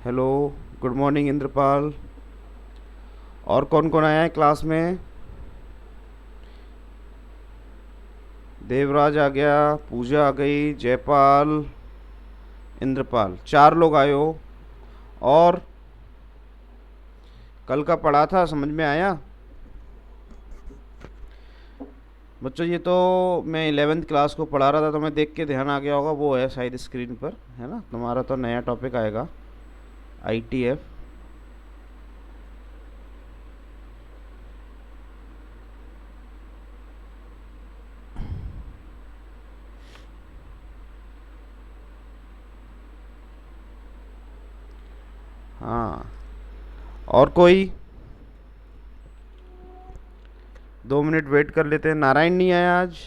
Hello, good morning Indrapal. और कौन कौन आया है क्लास में? देवराज आ गया, पूजा आ गई, जयपाल, इंद्रपाल, 4 लोग आए हो। और कल का पढ़ा था, समझ में आया? बच्चों ये तो मैं 11th क्लास को पढ़ा रहा था, तो मैं देख के ध्यान आ गया होगा, वो है शायद स्क्रीन पर, है ना? तुम्हारा तो नया टॉपिक आएगा, ITF। हाँ, और कोई 2 मिनट वेट कर लेते हैं। नारायण नहीं आया आज,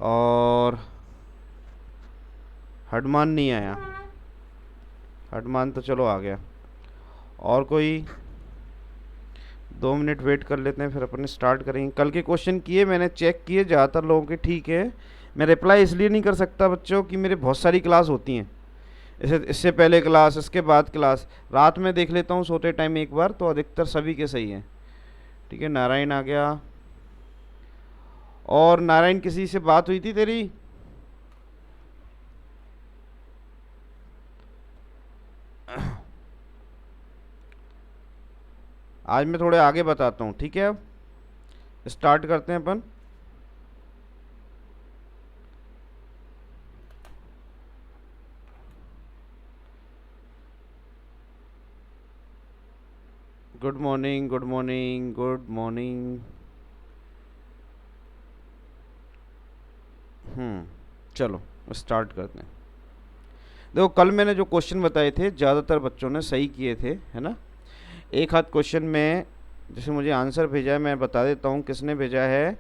और हडमान नहीं आया। हडमान तो चलो आ गया। और कोई 2 मिनट वेट कर लेते हैं, फिर अपन स्टार्ट करेंगे। कल के क्वेश्चन किए मैंने, चेक किए, ज़्यादातर लोगों के ठीक है। मैं रिप्लाई इसलिए नहीं कर सकता बच्चों कि मेरे बहुत सारी क्लास होती हैं। इससे पहले क्लास, इसके बाद क्लास, रात में देख लेता हूँ सोते टाइम एक बार, तो अधिकतर सभी के सही हैं। ठीक है, नारायण आ गया। और नारायण, किसी से बात हुई थी तेरी? आज मैं थोड़े आगे बताता हूँ, ठीक है? अब स्टार्ट करते हैं अपन। Good morning, good morning, good morning. चलो स्टार्ट करते हैं। देखो, कल मैंने जो क्वेश्चन बताए थे ज़्यादातर बच्चों ने सही किए थे, है ना? एक हाथ क्वेश्चन में जैसे मुझे आंसर भेजा है, मैं बता देता हूँ किसने भेजा है।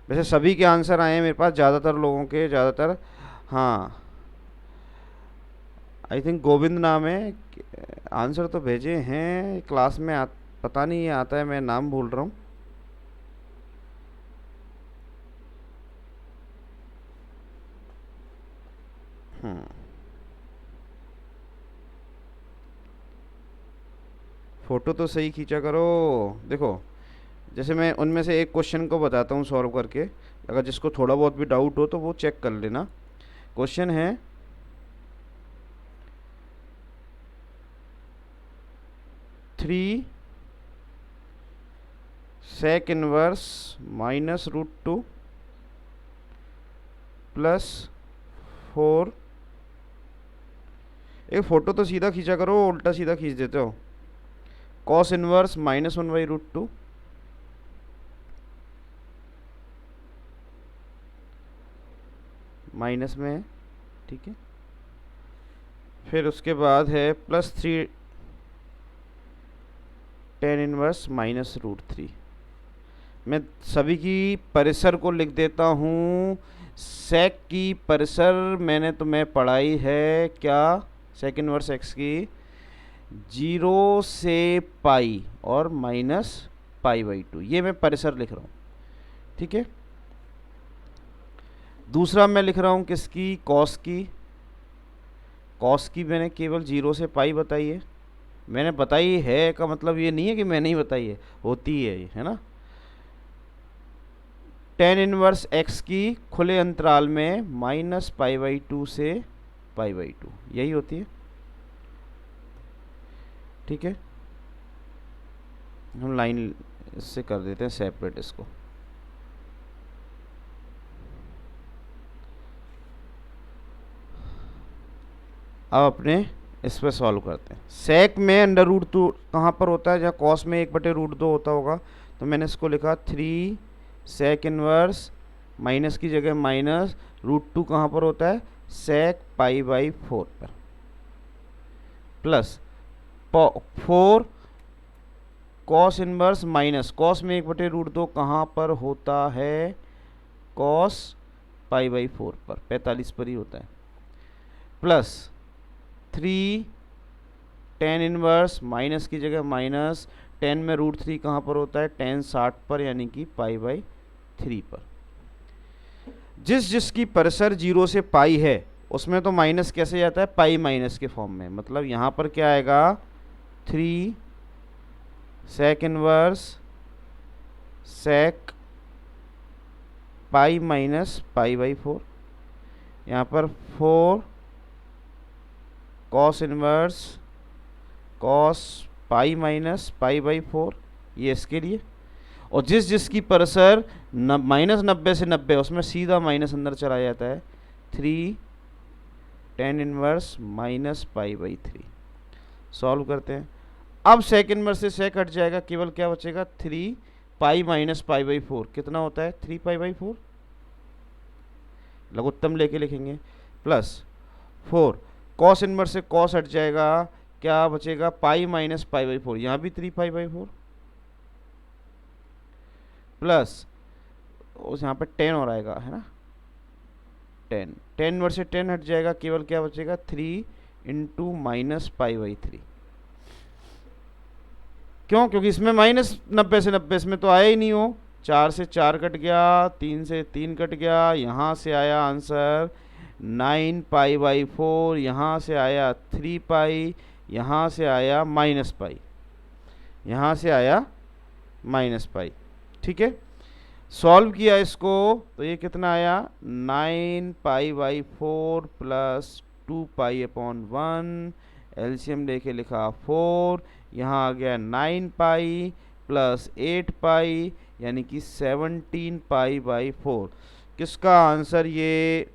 वैसे सभी के आंसर आए हैं मेरे पास, ज़्यादातर लोगों के, ज़्यादातर। हाँ, आई थिंक गोविंद नाम है। आंसर तो भेजे हैं क्लास में, पता नहीं ये आता है, मैं नाम भूल रहा हूँ। हम्म फ़ोटो तो सही खींचा करो। देखो, जैसे मैं उनमें से एक क्वेश्चन को बताता हूँ सॉल्व करके, अगर जिसको थोड़ा बहुत भी डाउट हो तो वो चेक कर लेना। क्वेश्चन है 3 sec इनवर्स -√2 +4। एक फ़ोटो तो सीधा खींचा करो, उल्टा सीधा खींच देते हो। कॉस इनवर्स -1/√2 माइनस में है, ठीक है? फिर उसके बाद है +3 tan इनवर्स -√3। मैं सभी की परिसर को लिख देता हूँ। सेक की परिसर मैंने तुम्हें पढ़ाई है क्या? सेक इनवर्स एक्स की 0 से पाई और -π/2, ये मैं परिसर लिख रहा हूँ, ठीक है? दूसरा मैं लिख रहा हूँ किसकी? कॉस की। कॉस की मैंने केवल 0 से पाई बताई है। मैंने बताई है का मतलब ये नहीं है कि मैंने ही बताई है, होती है ये, है ना? टेन इनवर्स एक्स की खुले अंतराल में -π/2 से π/2, यही होती है, ठीक है? हम लाइन से कर देते हैं सेपरेट इसको। अब अपने इस पर सॉल्व करते हैं। सेक में √2 कहाँ पर होता है? जहाँ कॉस में 1/√2 होता होगा, तो मैंने इसको लिखा 3 सेक इनवर्स, माइनस की जगह -√2 कहाँ पर होता है? सेक π/4 पर, plus 4 cos inverse minus, cos में 1/√2 कहाँ पर होता है? कॉस π/4 पर, 45 पर ही होता है, प्लस 3 टेन इनवर्स, माइनस की जगह माइनस, 10 में √3 कहाँ पर होता है? tan 60 पर, यानी कि π/3 पर। जिस जिसकी परिसर 0 से पाई है उसमें तो माइनस कैसे जाता है, पाई माइनस के फॉर्म में। मतलब यहाँ पर क्या आएगा, 3 sec inverse sec pi minus pi by 4। यहाँ पर 4 cos inverse cos pi minus pi by 4, ये इसके लिए। और जिसकी परसर -90 से 90 उसमें सीधा माइनस अंदर चला जाता है, 3 tan inverse minus pi by 3। Solve करते हैं। अब सेक इनवर्स से सेक हट जाएगा, केवल क्या बचेगा, 3 पाई माइनस पाई बाई 4। कितना होता है, 3 पाई बाई 4। लघुत्तम लेके लिखेंगे, प्लस 4 कॉस इनवर्स से कॉस हट जाएगा, क्या बचेगा, पाई माइनस पाई बाई 4। यहाँ भी 3 पाई बाई 4 प्लस उस यहाँ पे 10 और आएगा, है ना, 10 इनवर्स से 10 हट जाएगा, केवल क्या बचेगा, 3 इंटू माइनस पाई बाई 3। क्यों, क्योंकि इसमें -90 से 90 इसमें तो आया ही नहीं हो। 4 से 4 कट गया, 3 से 3 कट गया, यहाँ से आया आंसर 9 पाई बाई 4, यहाँ से आया 3 पाई, यहाँ से आया माइनस पाई, यहाँ से आया माइनस पाई। ठीक है, सॉल्व किया इसको तो ये कितना आया, 9 पाई by 4 plus 2 pi upon 1, LCM लेके लिखा 4, यहाँ आ गया 9 पाई प्लस 8 पाई, यानी कि 17 पाई बाई 4। किसका आंसर ये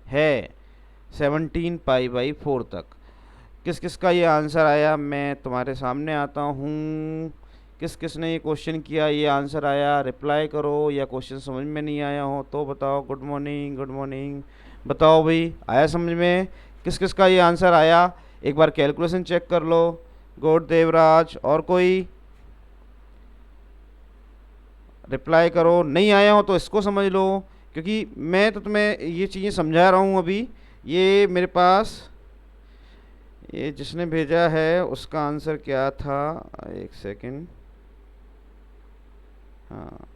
है, 17 पाई बाई 4 तक। किस किस का ये आंसर आया, मैं तुम्हारे सामने आता हूँ। किस किस ने ये क्वेश्चन किया, ये आंसर आया, रिप्लाई करो। या क्वेश्चन समझ में नहीं आया हो तो बताओ। Good morning, good morning. बताओ भाई, आया समझ में, किस किस का ये आंसर आया। एक बार कैलकुलेशन चेक कर लो। गुड देवराज, और कोई रिप्लाई करो। नहीं आया हो तो इसको समझ लो, क्योंकि मैं तो तुम्हें ये चीज़ें समझा रहा हूँ अभी। ये मेरे पास ये जिसने भेजा है उसका आंसर क्या था, एक सेकंड, हाँ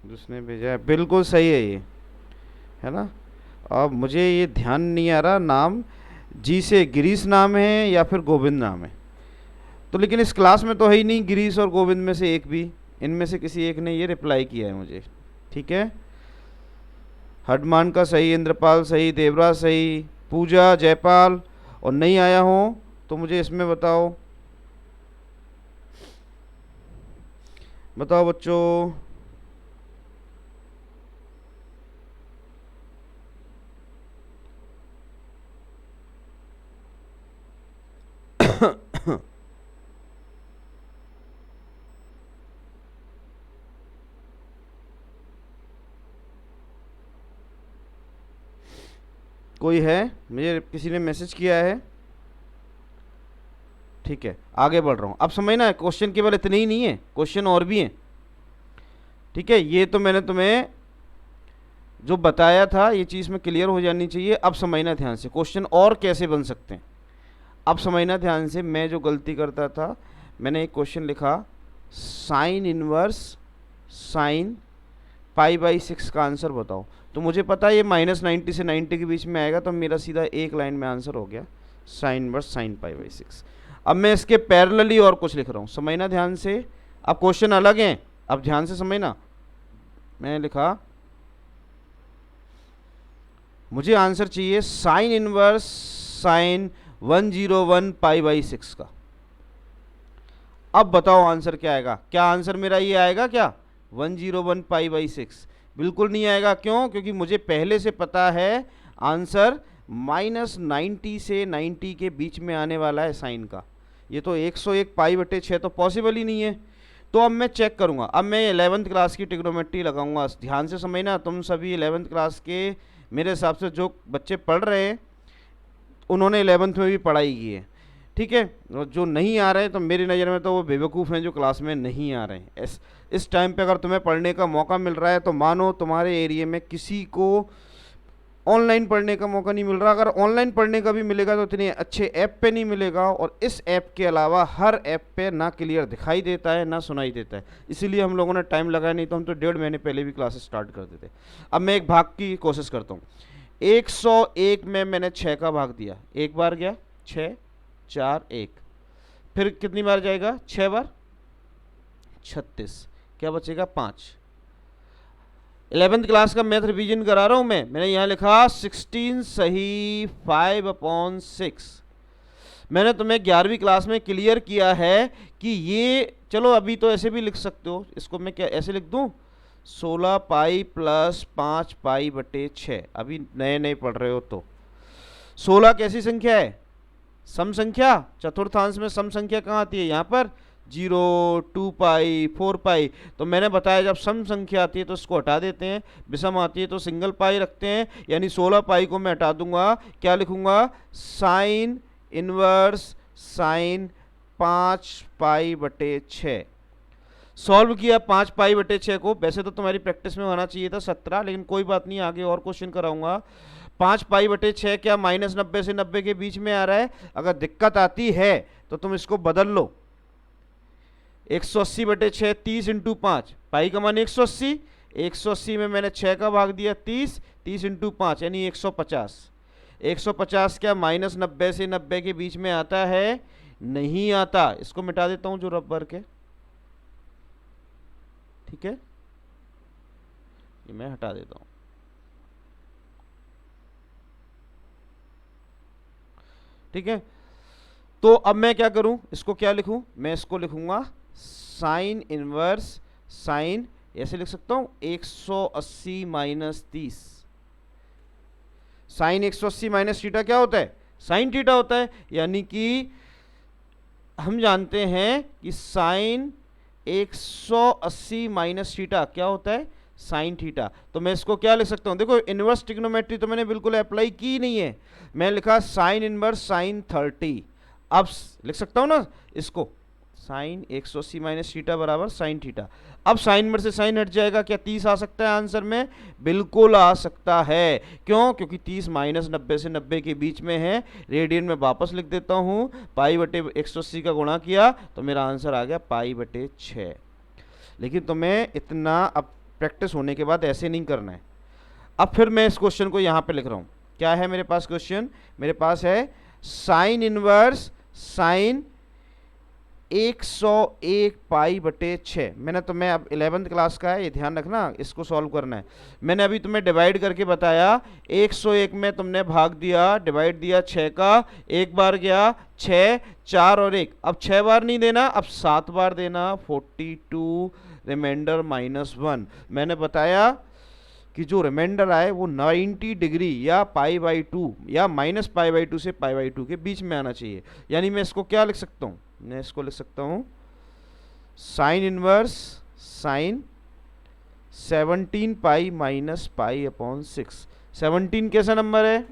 जिसने भेजा है बिल्कुल सही है ये, है ना। अब मुझे ये ध्यान नहीं आ रहा नाम, जी से गिरीश नाम है या फिर गोविंद नाम है, तो लेकिन इस क्लास में तो है ही नहीं गिरीश और गोविंद में से एक भी। इनमें से किसी एक ने ये रिप्लाई किया है मुझे। ठीक है, हडमान का सही, इंद्रपाल सही, देवराज सही, पूजा, जयपाल। और नहीं आया हो तो मुझे इसमें बताओ। बताओ बच्चों, कोई है, मुझे किसी ने मैसेज किया है। ठीक है, आगे बढ़ रहा हूँ। अब समझना, क्वेश्चन केवल इतने ही नहीं है, क्वेश्चन और भी हैं। ठीक है, ये तो मैंने तुम्हें जो बताया था ये चीज़ में क्लियर हो जानी चाहिए। अब समझना ध्यान से, क्वेश्चन और कैसे बन सकते हैं। अब समझना ध्यान से, मैं जो गलती करता था, मैंने एक क्वेश्चन लिखा sign inverse sine pi by 6 का आंसर बताओ। तो मुझे पता है ये -90 से 90 के बीच में आएगा, तो मेरा सीधा एक लाइन में आंसर हो गया sine inverse sine pi by 6। अब मैं इसके पैरेलली और कुछ लिख रहा हूँ, समझना ध्यान से। अब क्वेश्चन अलग हैं, अब ध्यान से समझना। मैंने लिखा मुझे आंसर चाहिए sign inverse sign 101 pi by 6 का। अब बताओ आंसर क्या आएगा। क्या आंसर मेरा ये आएगा क्या, 101 पाई बाई 6? बिल्कुल नहीं आएगा। क्यों, क्योंकि मुझे पहले से पता है आंसर -90 से 90 के बीच में आने वाला है साइन का। ये तो 101 पाई बटे 6 तो पॉसिबल ही नहीं है। तो अब मैं चेक करूंगा। अब मैं 11th क्लास की ट्रिग्नोमेट्री लगाऊंगा। ध्यान से समझना, तुम सभी 11th क्लास के मेरे हिसाब से जो बच्चे पढ़ रहे हैं उन्होंने 11th में भी पढ़ाई की है। ठीक है, और जो नहीं आ रहे हैं तो मेरी नज़र में तो वो बेवकूफ़ हैं जो क्लास में नहीं आ रहे हैं। इस टाइम पे अगर तुम्हें पढ़ने का मौका मिल रहा है तो मानो तुम्हारे एरिया में किसी को ऑनलाइन पढ़ने का मौका नहीं मिल रहा। अगर ऑनलाइन पढ़ने का भी मिलेगा तो इतने अच्छे ऐप पे नहीं मिलेगा, और इस ऐप के अलावा हर ऐप पे ना क्लियर दिखाई देता है ना सुनाई देता है। इसीलिए हम लोगों ने टाइम लगाया, नहीं तो हम तो 1.5 महीने पहले भी क्लासेस स्टार्ट कर देते। अब मैं एक भाग की कोशिश करता हूँ। 101 में मैंने 6 का भाग दिया, एक बार गया 6 4 1, फिर कितनी बार जाएगा 6 बार 36, क्या बचेगा 5। 11th क्लास का मैथ रिवीजन करा रहा हूं मैंने यहाँ लिखा 16 सही 5/6। मैंने तुम्हें 11वीं क्लास में क्लियर किया है कि ये, चलो अभी तो ऐसे भी लिख सकते हो, इसको मैं क्या ऐसे लिख दूं 16 पाई प्लस 5 पाई बटे 6। अभी नए नए पढ़ रहे हो तो 16 कैसी संख्या है, सम संख्या। चतुर्थांश में सम संख्या कहाँ आती है, यहाँ पर 0 2 पाई 4 पाई। तो मैंने बताया जब सम संख्या आती है तो इसको हटा देते हैं, विषम आती है तो सिंगल पाई रखते हैं। यानी 16 पाई को मैं हटा दूंगा, क्या लिखूंगा साइन इनवर्स साइन 5 पाई बटे 6। सॉल्व किया 5 पाई बटे 6 को। वैसे तो तुम्हारी प्रैक्टिस में होना चाहिए था 17, लेकिन कोई बात नहीं, आगे और क्वेश्चन कराऊंगा। 5 पाई बटे 6 क्या -90 से 90 के बीच में आ रहा है। अगर दिक्कत आती है तो तुम इसको बदल लो। 180 बटे 6 30 इंटू 5, पाई का मान 180, 180 में मैंने 6 का भाग दिया 30, 30 इंटू 5 यानी 150। 150 क्या -90 से 90 के बीच में आता है, नहीं आता। इसको मिटा देता हूं जो रबर के, ठीक है, ये मैं हटा देता हूं। ठीक है, तो अब मैं क्या करूं, इसको क्या लिखूं, मैं इसको लिखूंगा साइन इनवर्स साइन, ऐसे लिख सकता हूं 180 माइनस 30। साइन 180 माइनस थीटा क्या होता है, साइन थीटा होता है। यानी कि हम जानते हैं कि साइन 180 माइनस थीटा क्या होता है, साइन थीटा। तो मैं इसको क्या लिख सकता हूं, देखो इनवर्स ट्रिग्नोमेट्री तो मैंने बिल्कुल अप्लाई की नहीं है, मैं लिखा साइन इनवर्स साइन 30। अब लिख सकता हूं ना इसको, साइन 180 माइनस थीटा बराबर साइन थीटा। अब साइन इनवर्स से साइन हट जाएगा, क्या 30 आ सकता है आंसर में, बिल्कुल आ सकता है। क्यों, क्योंकि 30 -90 से 90 के बीच में है। रेडियन में वापस लिख देता हूं, पाई बटे 180 का गुणा किया तो मेरा आंसर आ गया पाई बटे 6। लेकिन तुम्हें इतना अब प्रैक्टिस होने के बाद ऐसे नहीं करना है। अब फिर मैं इस क्वेश्चन को यहाँ पे लिख रहा हूँ, क्या है मेरे पास क्वेश्चन, मेरे पास है साइन इनवर्स साइन 101 पाई बटे 6। मैंने तुम्हें अब 11th क्लास का है, ये ध्यान रखना, इसको सॉल्व करना है। मैंने अभी तुम्हें डिवाइड करके बताया, 101 में तुमने भाग दिया, डिवाइड दिया 6 का, एक बार गया 6 4 और 1, अब 6 बार नहीं देना, अब 7 बार देना, 42 रिमाइंडर -1। मैंने बताया कि जो रिमाइंडर आए वो 90 डिग्री या π/2 या -π/2 से π/2 के बीच में आना चाहिए। यानी मैं इसको क्या लिख सकता हूँ, मैं इसको लिख सकता हूँ sine inverse sine 17 pi minus π/6। 17 कैसा नंबर है,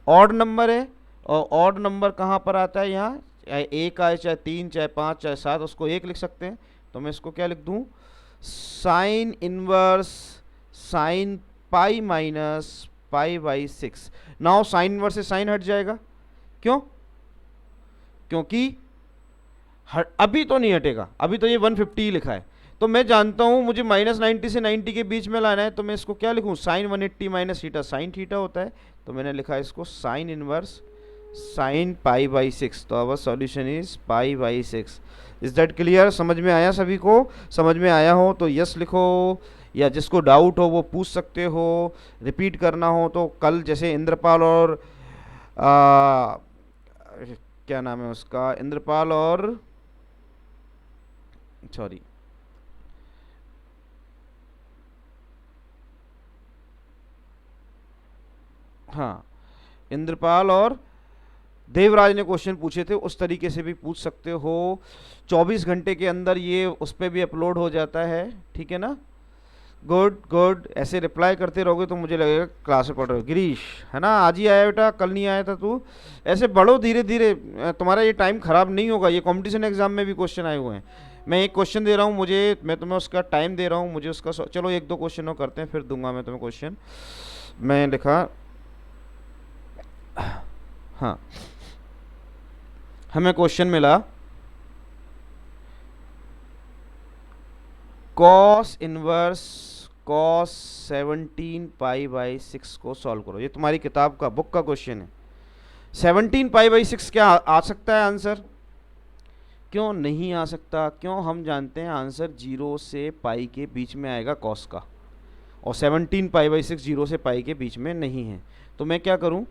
ऑड नंबर है, और ऑड नंबर कहाँ पर आता है, यहाँ चाहे 1 आए चाहे 3 चाहे 5 चाहे 7, उसको 1 लिख सकते हैं। तो मैं इसको क्या लिख दूँ, sine inverse sine pi minus π/6। Now sine inverse से साइन हट जाएगा, क्यों, क्योंकि अभी तो नहीं हटेगा, अभी तो ये 150 ही लिखा है। तो मैं जानता हूं मुझे -90 से 90 के बीच में लाना है, तो मैं इसको क्या लिखूं, sine 180 minus theta sine theta होता है। तो मैंने लिखा इसको साइन इनवर्स साइन π/6। तो our solution is π/6। Is that clear, समझ में आया सभी को, समझ में आया हो तो यस लिखो, या जिसको डाउट हो वो पूछ सकते हो। रिपीट करना हो तो कल जैसे इंद्रपाल और क्या नाम है उसका, इंद्रपाल और सॉरी हाँ, इंद्रपाल और देवराज ने क्वेश्चन पूछे थे, उस तरीके से भी पूछ सकते हो। 24 घंटे के अंदर ये उस पर भी अपलोड हो जाता है, ठीक है ना। गुड गुड, ऐसे रिप्लाई करते रहोगे तो मुझे लगेगा क्लास में पढ़ रहे हो। गिरीश है ना, आज ही आया बेटा, कल नहीं आया था तू। ऐसे बढ़ो धीरे धीरे, तुम्हारा ये टाइम ख़राब नहीं होगा, ये कंपटीशन एग्जाम में भी क्वेश्चन आए हुए हैं। मैं एक क्वेश्चन दे रहा हूँ, मुझे मैं तुम्हें उसका टाइम दे रहा हूँ, मुझे उसका चलो एक दो क्वेश्चन और करते हैं, फिर दूंगा मैं तुम्हें क्वेश्चन। मैं लिखा, हाँ, हमें क्वेश्चन मिला कॉस इनवर्स कॉस 17 पाई/6 को सॉल्व करो। ये तुम्हारी किताब का, बुक का क्वेश्चन है। 17 पाई/6 क्या आ सकता है आंसर? क्यों नहीं आ सकता? क्यों? हम जानते हैं आंसर 0 से पाई के बीच में आएगा कॉस का, और 17 पाई/6 0 से पाई के बीच में नहीं है। तो मैं क्या करूं,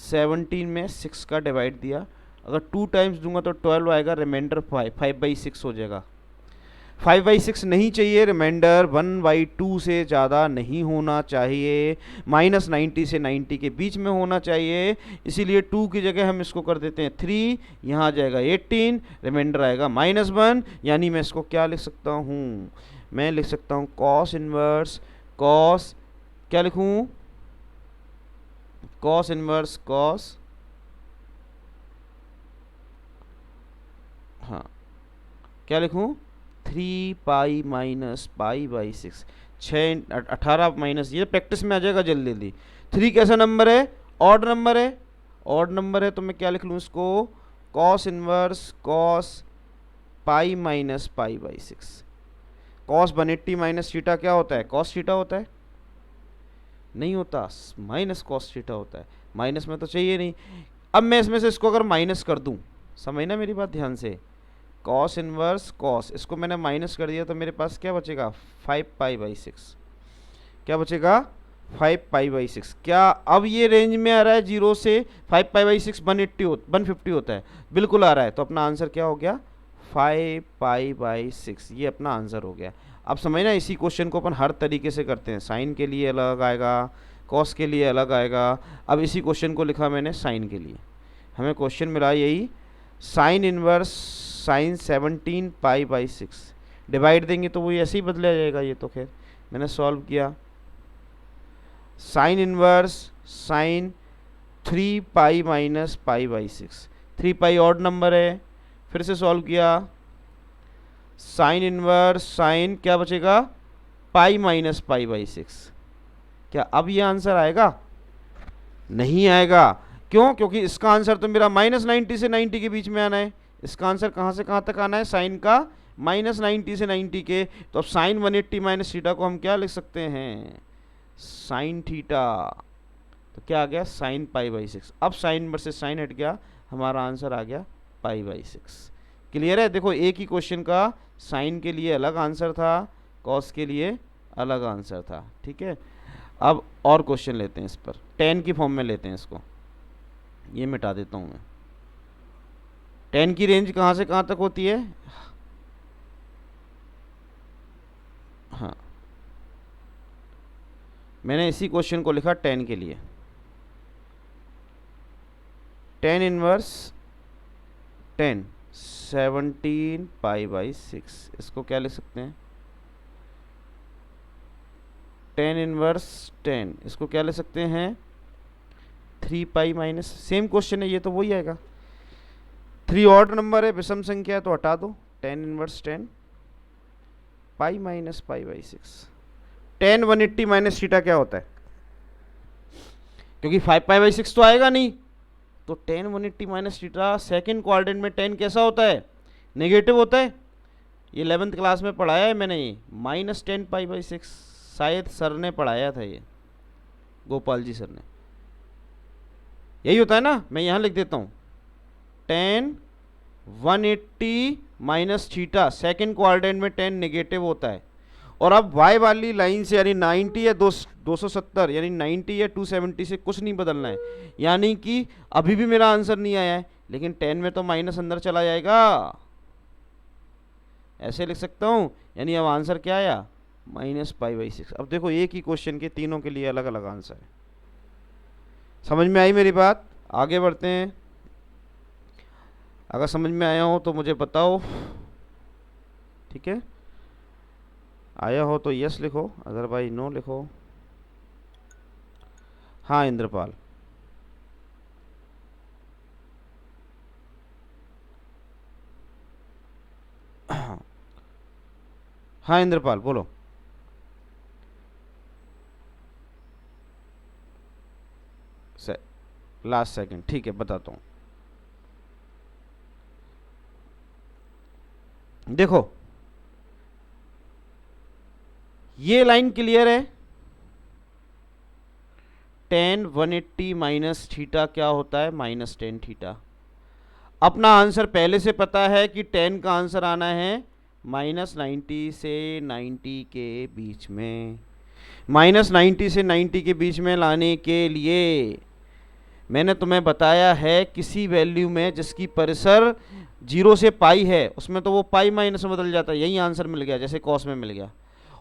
17 में 6 का डिवाइड दिया, अगर 2 टाइम्स दूंगा तो 12 आएगा, रिमाइंडर 5/6 हो जाएगा। 5/6 नहीं चाहिए, रिमाइंडर 1/2 से ज़्यादा नहीं होना चाहिए, -90 से 90 के बीच में होना चाहिए। इसीलिए 2 की जगह हम इसको कर देते हैं 3, यहाँ आ जाएगा 18, रिमाइंडर आएगा -1, यानी मैं इसको क्या लिख सकता हूँ, मैं लिख सकता हूँ कॉस इनवर्स कॉस, क्या लिखूँ, कॉस इनवर्स कॉस, हाँ क्या लिखूँ, 3 पाई-पाई/6, 18 माइनस, ये प्रैक्टिस में आ जाएगा जल्दी जल्दी। 3 कैसा नंबर है? ऑड नंबर है, ऑड नंबर है, तो मैं क्या लिख लूँ इसको, कॉस इनवर्स कॉस पाई-पाई/6। कॉस 180 माइनस थीटा क्या होता है? कॉस थीटा होता है? नहीं होता, माइनस कॉस थीटा होता है। माइनस में तो चाहिए नहीं। अब मैं इसमें से इसको अगर माइनस कर दूं, समझना मेरी बात ध्यान से, कॉस इनवर्स कॉस, इसको मैंने माइनस कर दिया तो मेरे पास क्या बचेगा, 5 पाई/6। क्या बचेगा? 5 पाई/6। क्या अब ये रेंज में आ रहा है 0 से 5 पाई/6 150 होता है? बिल्कुल आ रहा है। तो अपना आंसर क्या हो गया, 5 पाई/6, ये अपना आंसर हो गया। अब समझना, इसी क्वेश्चन को अपन हर तरीके से करते हैं, साइन के लिए अलग आएगा, कॉस के लिए अलग आएगा। अब इसी क्वेश्चन को लिखा मैंने साइन के लिए, हमें क्वेश्चन मिला यही, साइन इनवर्स साइन 17 पाई/6, डिवाइड देंगे तो वो ऐसे ही बदला जाएगा। ये तो खैर मैंने सॉल्व किया, साइन इनवर्स साइन 3 पाई-पाई/6, 3 पाई ऑड नंबर है, फिर से सॉल्व किया, साइन इनवर्स साइन क्या बचेगा, पाई-पाई/6। क्या अब ये आंसर आएगा? नहीं आएगा। क्यों? क्योंकि इसका आंसर तो मेरा -90 से 90 के बीच में आना है। इसका आंसर कहाँ से कहाँ तक आना है, साइन का -90 से 90 के। तो अब साइन 180 माइनस थीटा को हम क्या लिख सकते हैं, साइन थीटा। तो क्या आ गया, साइन पाई/6। अब साइन वर्सेस साइन हट गया, हमारा आंसर आ गया पाई/6। क्लियर है? देखो, एक ही क्वेश्चन का साइन के लिए अलग आंसर था, कॉस के लिए अलग आंसर था। ठीक है, अब और क्वेश्चन लेते हैं इस पर, टेन की फॉर्म में लेते हैं इसको, ये मिटा देता हूँ मैं। टेन की रेंज कहाँ से कहाँ तक होती है, हाँ, मैंने इसी क्वेश्चन को लिखा टेन के लिए, टेन इनवर्स 17 पाई/6, इसको क्या लिख सकते हैं, टेन इनवर्स 10, इसको क्या ले सकते हैं, 3 पाई माइनस, सेम क्वेश्चन है ये, तो वही आएगा। 3 ऑड नंबर है, विषम संख्या है, तो हटा दो, टेन इनवर्स 10 पाई-पाई/6। टेन 180 माइनस थीटा क्या होता है, क्योंकि 5 पाई/6 तो आएगा नहीं, तो ten 180 minus theta second quadrant में 10 कैसा होता है, नेगेटिव होता है। ये 11th क्लास में पढ़ाया है मैंने, ये -10 पाई/6, शायद सर ने पढ़ाया था ये, गोपाल जी सर ने। यही होता है ना, मैं यहाँ लिख देता हूँ, ten 180 minus theta second quadrant में 10 नेगेटिव होता है। और अब y वाली लाइन से, यानी 90 या 270, यानी 90 या 270 से कुछ नहीं बदलना है, यानी कि अभी भी मेरा आंसर नहीं आया है, लेकिन 10 में तो माइनस अंदर चला जाएगा, ऐसे लिख सकता हूँ। यानी अब आंसर क्या आया, -पाई/6। अब देखो, एक ही क्वेश्चन के तीनों के लिए अलग अलग आंसर है। समझ में आई मेरी बात? आगे बढ़ते हैं, अगर समझ में आया हो तो मुझे बताओ, ठीक है, आया हो तो यस लिखो, अदरवाइज नो लिखो। हाँ इंद्रपाल, हाँ इंद्रपाल बोलो। से लास्ट सेकंड, ठीक है बताता हूँ। देखो ये लाइन क्लियर है, टेन 180 माइनस थीटा क्या होता है, माइनस टेन थीटा। अपना आंसर पहले से पता है कि टेन का आंसर आना है माइनस 90 से 90 के बीच में। माइनस 90 से 90 के बीच में लाने के लिए मैंने तुम्हें बताया है किसी वैल्यू में जिसकी परिसर 0 से पाई है उसमें तो वो पाई माइनस में बदल जाता है, यही आंसर मिल गया, जैसे कॉस में मिल गया।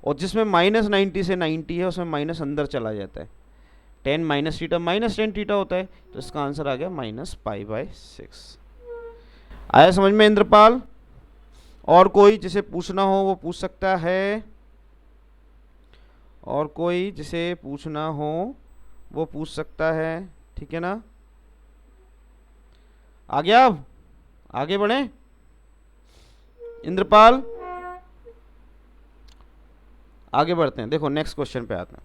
और जिसमें माइनस 90 से 90 है उसमें माइनस अंदर चला जाता है, ten minus theta minus tan theta होता है, तो इसका आंसर आ गया माइनस पाई बाई 6। आया समझ में इंद्रपाल? और कोई जिसे पूछना हो वो पूछ सकता है, और कोई जिसे पूछना हो वो पूछ सकता है, ठीक है ना? आ गया, अब आगे बढ़े इंद्रपाल, आगे बढ़ते हैं। देखो नेक्स्ट क्वेश्चन पे आते हैं।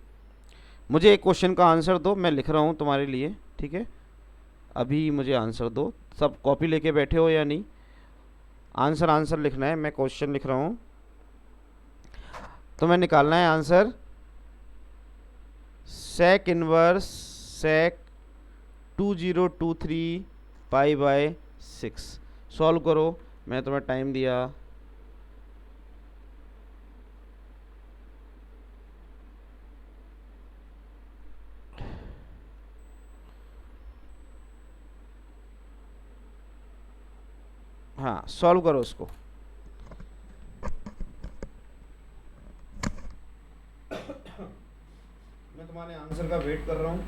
मुझे एक क्वेश्चन का आंसर दो, मैं लिख रहा हूँ तुम्हारे लिए, ठीक है? अभी मुझे आंसर दो। सब कॉपी लेके बैठे हो या नहीं? आंसर आंसर लिखना है, मैं क्वेश्चन लिख रहा हूँ, तो मैं निकालना है answer. Sec inverse sec 2023 pi by 6 solve करो, मैं तुम्हें टाइम दिया। हाँ सॉल्व करो उसको। मैं तुम्हारे आंसर का वेट कर रहा हूँ।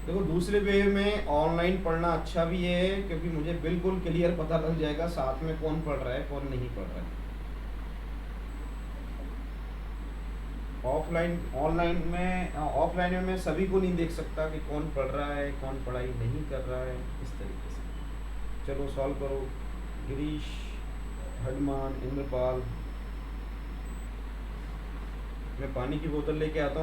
देखो दूसरे वे में ऑनलाइन पढ़ना अच्छा भी है, क्योंकि मुझे बिल्कुल क्लियर पता लग जाएगा साथ में कौन पढ़ रहा है कौन नहीं पढ़ रहा है। ऑफलाइन में मैं सभी को नहीं देख सकता कि कौन पढ़ रहा है कौन पढ़ाई नहीं कर रहा है, इस तरीके से। चलो सॉल्व करो गिरीश, हनुमान, इंद्रपाल। मैं पानी की बोतल लेके आता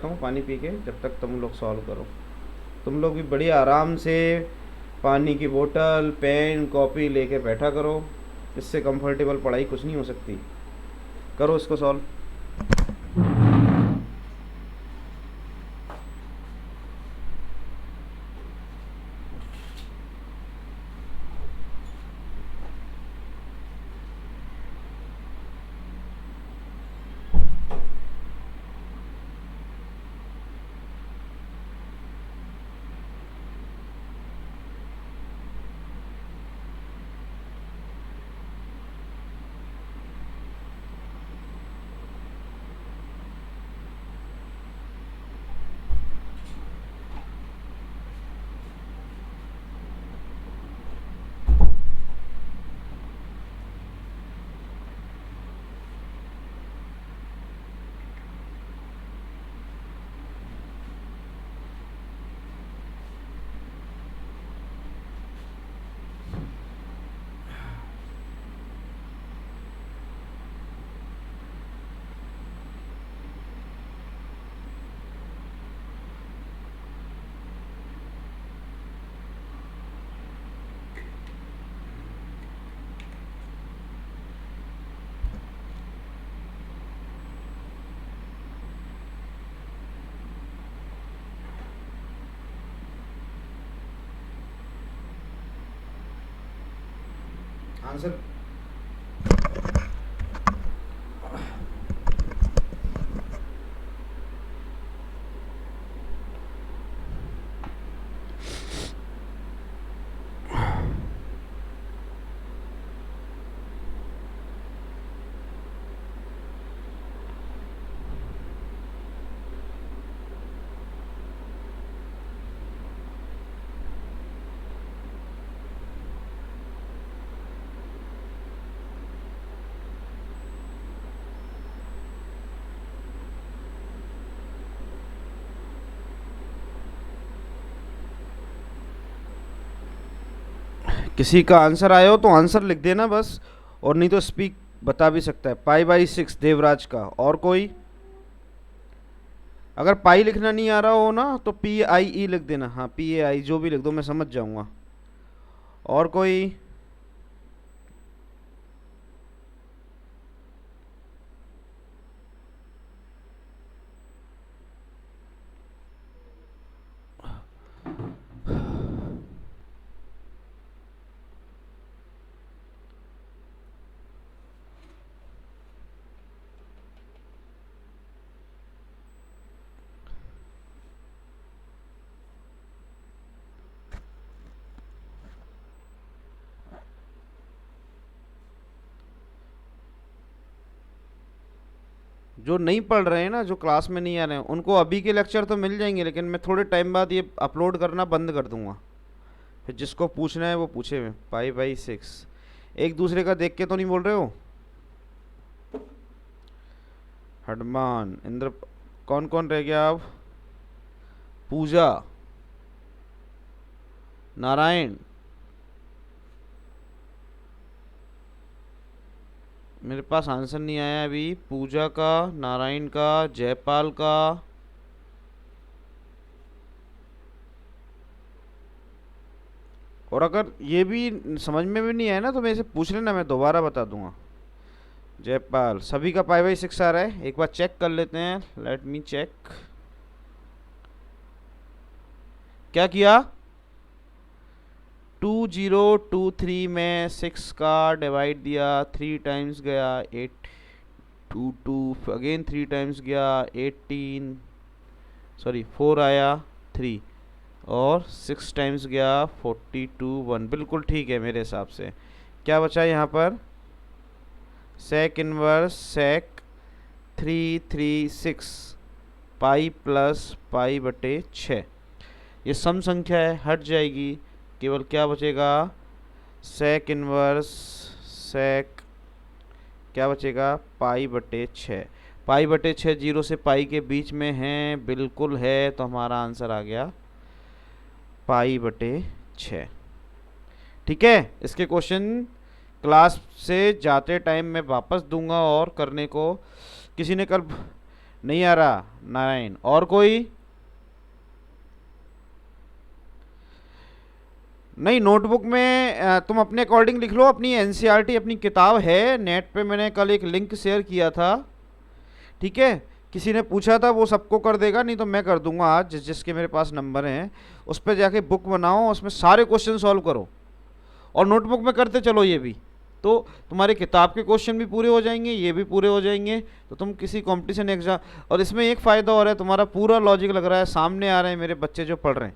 हूँ, पानी पी के, जब तक तुम लोग सॉल्व करो। तुम लोग भी बड़ी आराम से पानी की बोतल पेन कॉपी लेके बैठा करो, इससे कंफर्टेबल पढ़ाई कुछ नहीं हो सकती। करो इसको सॉल्व। आंसर किसी का आंसर आया हो तो आंसर लिख देना बस, और नहीं तो स्पीक बता भी सकता है। π/6 देवराज का। और कोई? अगर पाई लिखना नहीं आ रहा हो ना तो PIE लिख देना। हाँ PAI जो भी लिख दो, मैं समझ जाऊंगा। और कोई? जो नहीं पढ़ रहे हैं ना, जो क्लास में नहीं आ रहे हैं, उनको अभी के लेक्चर तो मिल जाएंगे, लेकिन मैं थोड़े टाइम बाद ये अपलोड करना बंद कर दूंगा। फिर जिसको पूछना है वो पूछे। में π/6 एक दूसरे का देख के तो नहीं बोल रहे हो? हनुमान, इंद्र, कौन कौन रह गया अब? पूजा, नारायण, मेरे पास आंसर नहीं आया अभी। पूजा का, नारायण का, जयपाल का, और अगर ये भी समझ में भी नहीं आया ना तो मेरे से पूछ लेना, मैं दोबारा बता दूंगा। जयपाल, सभी का π/6 आ रहा है। एक बार चेक कर लेते हैं, लेट मी चेक। क्या किया? 2023 में 6 का डिवाइड दिया, 3 टाइम्स गया 8, 2 अगेन 3 टाइम्स गया 18, सॉरी 4 आया 3, और 6 टाइम्स गया 42 1। बिल्कुल ठीक है मेरे हिसाब से। क्या बचा यहाँ पर? Sec inverse sec 336 pi plus π/6। ये सम संख्या है, हट जाएगी। केवल क्या बचेगा? सेक इनवर्स सेक, क्या बचेगा? π/6। π/6 जीरो से पाई के बीच में है, बिल्कुल है, तो हमारा आंसर आ गया π/6। ठीक है, इसके क्वेश्चन क्लास से जाते टाइम मैं वापस दूंगा, और करने को किसी ने कल नहीं आ रहा? नारायण। और कोई? नहीं, नोटबुक में तुम अपने अकॉर्डिंग लिख लो। अपनी NCERT अपनी किताब है नेट पे, मैंने कल एक लिंक शेयर किया था। ठीक है, किसी ने पूछा था, वो सबको कर देगा, नहीं तो मैं कर दूंगा आज, जिसके मेरे पास नंबर हैं। उस पर जाके बुक बनाओ, उसमें सारे क्वेश्चन सॉल्व करो, और नोटबुक में करते चलो ये भी, तो तुम्हारे किताब के क्वेश्चन भी पूरे हो जाएंगे, ये भी पूरे हो जाएंगे, तो तुम किसी कंपटीशन एग्जाम। और इसमें एक फ़ायदा और है, तुम्हारा पूरा लॉजिक लग रहा है, सामने आ रहे हैं मेरे बच्चे जो पढ़ रहे हैं।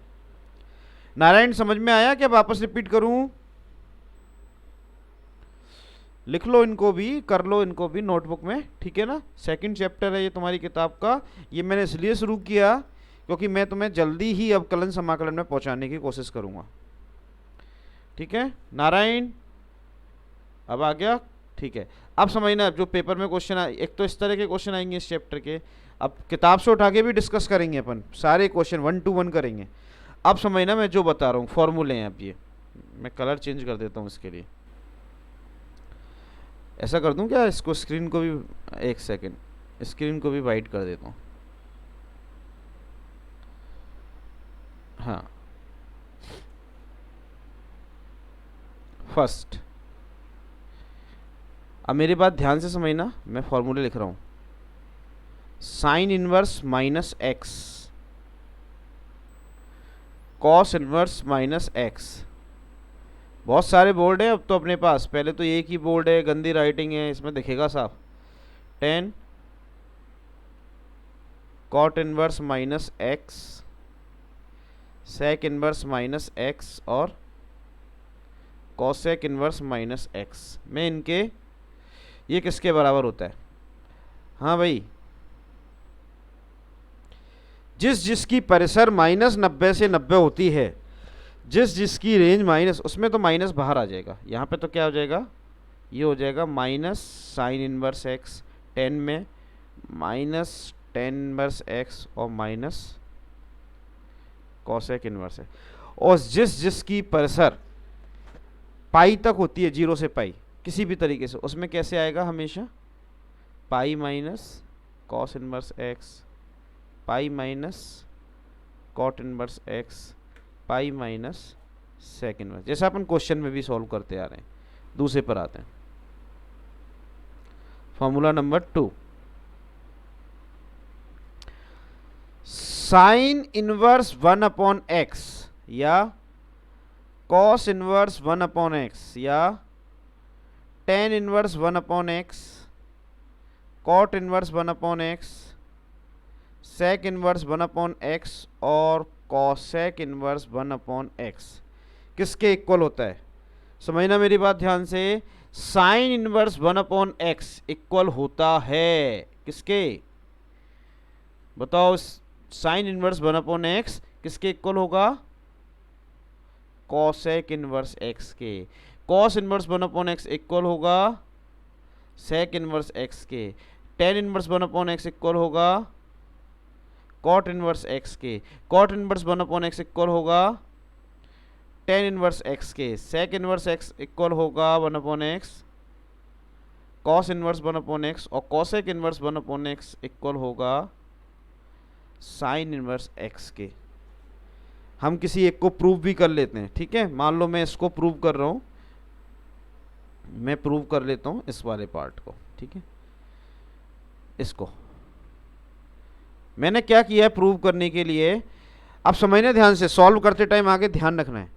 नारायण, समझ में आया क्या? वापस रिपीट करूं? लिख लो इनको भी, कर लो इनको भी नोटबुक में, ठीक है ना। सेकंड चैप्टर है ये तुम्हारी किताब का। ये मैंने इसलिए शुरू किया क्योंकि मैं तुम्हें जल्दी ही अवकलन समाकलन में पहुंचाने की कोशिश करूंगा। ठीक है नारायण, अब आ गया? ठीक है, अब समझना, जो पेपर में क्वेश्चन एक तो इस तरह के क्वेश्चन आएंगे इस चैप्टर के, अब किताब से उठा के भी डिस्कस करेंगे अपन, सारे क्वेश्चन 1 to 1 करेंगे। अब समझना मैं जो बता रहा हूँ, फॉर्मूले हैं। अब ये मैं कलर चेंज कर देता हूँ इसके लिए, ऐसा कर दूँ क्या? इसको स्क्रीन को भी, एक सेकेंड, स्क्रीन को भी वाइट कर देता हूँ। हाँ, फर्स्ट, अब मेरी बात ध्यान से समझना, मैं फॉर्मूले लिख रहा हूँ। Sine inverse minus x, cos inverse minus x. बहुत सारे बोर्ड है अब तो अपने पास, पहले तो एक ही बोर्ड है, गंदी राइटिंग है, इसमें दिखेगा साफ। 10 cot inverse minus x, sec inverse minus x, और कॉसेक इनवर्स माइनस एक्स में इनके ये किसके बराबर होता है? हाँ भाई, जिस जिसकी परिसर -90 से 90 होती है, जिस जिसकी रेंज माइनस, उसमें तो माइनस बाहर आ जाएगा। यहाँ पे तो क्या हो जाएगा? ये हो जाएगा माइनस साइन इनवर्स एक्स 10 में, माइनस टेन इनवर्स एक्स, और माइनस कॉसेक इनवर्स है। और जिस जिसकी परिसर पाई तक होती है, 0 से पाई किसी भी तरीके से, उसमें कैसे आएगा हमेशा pi minus cos inverse x, pi minus cot inverse x, pi minus sec inverse, जैसा अपन क्वेश्चन में भी सॉल्व करते आ रहे हैं। दूसरे पर आते हैं, formula number 2, sine inverse 1 upon x या कॉस इनवर्स 1 अपॉन एक्स या tan inverse 1 upon x, cot inverse 1 upon x, sec inverse 1 upon x और कॉसेक इनवर्स 1 अपॉन एक्स किसके इक्वल होता है? समझना मेरी बात ध्यान से, sine inverse 1 upon x equal होता है किसके? बताओ, साइन इनवर्स 1 अपॉन एक्स किसके इक्वल होगा? कॉसेक इनवर्स एक्स के। Cos inverse 1 upon x equal होगा सेक इनवर्स एक्स के। Tan inverse 1 upon x equal होगा कॉट इनवर्स एक्स के। Cot inverse 1 upon x equal होगा टेन इनवर्स एक्स के। Sec inverse x equal होगा 1 upon x cos inverse 1 upon x और cosec inverse 1 upon x equal होगा sine inverse x के। हम किसी एक को प्रूव भी कर लेते हैं, ठीक है। मान लो मैं इसको प्रूव कर रहा हूं, मैं प्रूव कर लेता हूं इस वाले पार्ट को, ठीक है। इसको मैंने क्या किया है प्रूव करने के लिए, अब समझना ध्यान से, सॉल्व करते टाइम आगे ध्यान रखना है।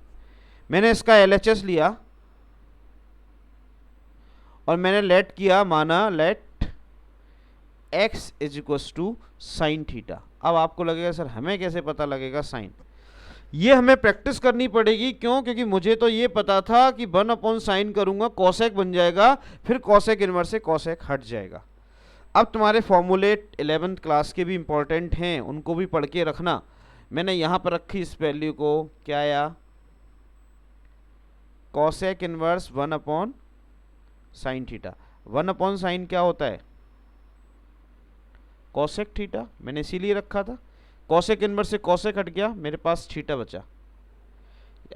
मैंने इसका LHS लिया और मैंने लेट किया, माना let x is equals to sine theta. अब आपको लगेगा सर हमें कैसे पता लगेगा साइन, ये हमें प्रैक्टिस करनी पड़ेगी। क्यों? क्योंकि मुझे तो ये पता था कि 1 अपॉन साइन करूंगा कॉसेक बन जाएगा, फिर कॉसेक इनवर्स से कॉसेक हट जाएगा। अब तुम्हारे फॉर्मूले 11th क्लास के भी इंपॉर्टेंट हैं, उनको भी पढ़ के रखना। मैंने यहाँ पर रखी इस वैल्यू को, क्या आया? Cosec inverse 1 upon sine theta. 1 upon sine क्या होता है? कॉसेक थीटा, मैंने इसीलिए रखा था। कॉसेक इनवर्स से कॉसेक हट गया, मेरे पास थीटा बचा।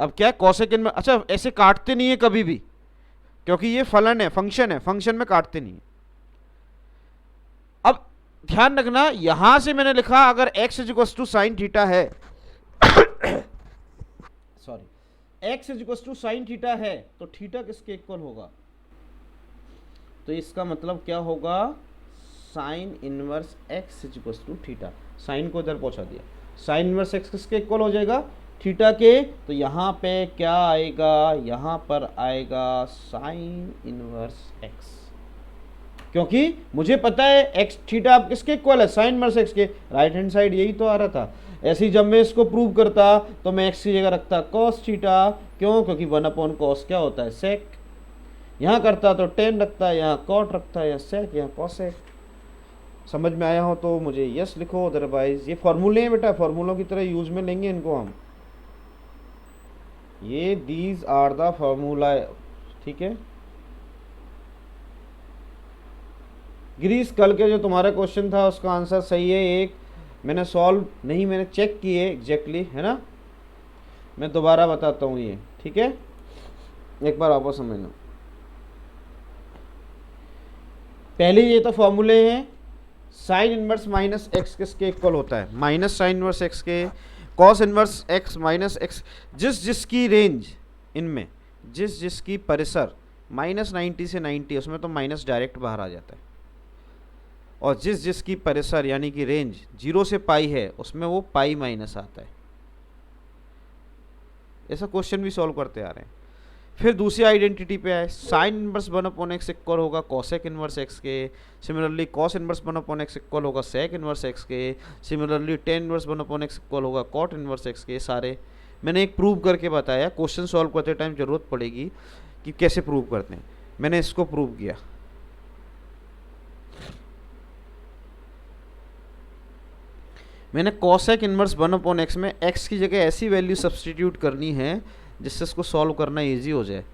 अब क्या है कॉसेक इनवर्स, अच्छा ऐसे काटते नहीं है कभी भी, क्योंकि ये फलन है, फंक्शन है, फंक्शन में काटते नहीं है। अब ध्यान रखना, यहां से मैंने लिखा अगर x is equal to sine theta है sorry, x is equal to sine theta है तो थीटा किसके इक्वल होगा? तो इसका मतलब क्या होगा? Sine inverse x is equal to theta. Sine को इधर पहुंचा दिया, साइन इनवर्स x किसके इक्वल हो जाएगा? थीटा के। तो यहाँ पे क्या आएगा? यहाँ पर आएगा साइन इनवर्स x, क्योंकि मुझे पता है x थीटा आप किसके इक्वल है? साइन इनवर्स x के। राइट हैंड साइड यही तो आ रहा था। ऐसे ही जब मैं इसको प्रूव करता तो मैं x की जगह रखता cos थीटा, क्यों? क्योंकि 1 अपॉन cos क्या होता है? सेक। यहाँ करता तो टेन रखता है, यहाँ कॉट रखता है, यहाँ सेक, यहाँ कॉसेक। समझ में आया हो तो मुझे यस लिखो, अदरवाइज ये फॉर्मूले हैं बेटा, फॉर्मूलों की तरह यूज में लेंगे इनको हम। ये दीज आर द फॉर्मूला, ठीक है। गिरीश, कल के जो तुम्हारा क्वेश्चन था उसका आंसर सही है, एक मैंने सॉल्व नहीं, मैंने चेक किए एग्जैक्टली, है ना। मैं दोबारा बताता हूँ ये, ठीक है, एक बार आपको समझना। पहले ये तो फॉर्मूले हैं, साइन इनवर्स माइनस एक्स किसके इक्वल होता है? माइनस साइन इनवर्स एक्स के। Cos inverse x minus x, जिस जिसकी रेंज इनमें, जिस जिसकी परिसर -90 से 90, उसमें तो माइनस डायरेक्ट बाहर आ जाता है। और जिस जिसकी परिसर यानी कि रेंज 0 से पाई है, उसमें वो पाई माइनस आता है। ऐसा क्वेश्चन भी सॉल्व करते आ रहे हैं। फिर दूसरी आइडेंटिटी पे आए, sign inverse 1 upon x equal होगा कॉसेक इनवर्स एक्स के। Similarly cos inverse 1 upon x equal होगा सेक इनवर्स एक्स के। Similarly ten inverse 1 upon x equal होगा कॉट इनवर्स एक्स के। सारे मैंने एक प्रूव करके बताया, क्वेश्चन सॉल्व करते टाइम जरूरत पड़ेगी कि कैसे प्रूव करते हैं। मैंने इसको प्रूव किया। मैंने कॉसेक इनवर्स 1 अपॉन एक्स में एक्स की जगह ऐसी वैल्यू सब्सटीट्यूट करनी है जिससे इसको सॉल्व करना इजी हो जाए।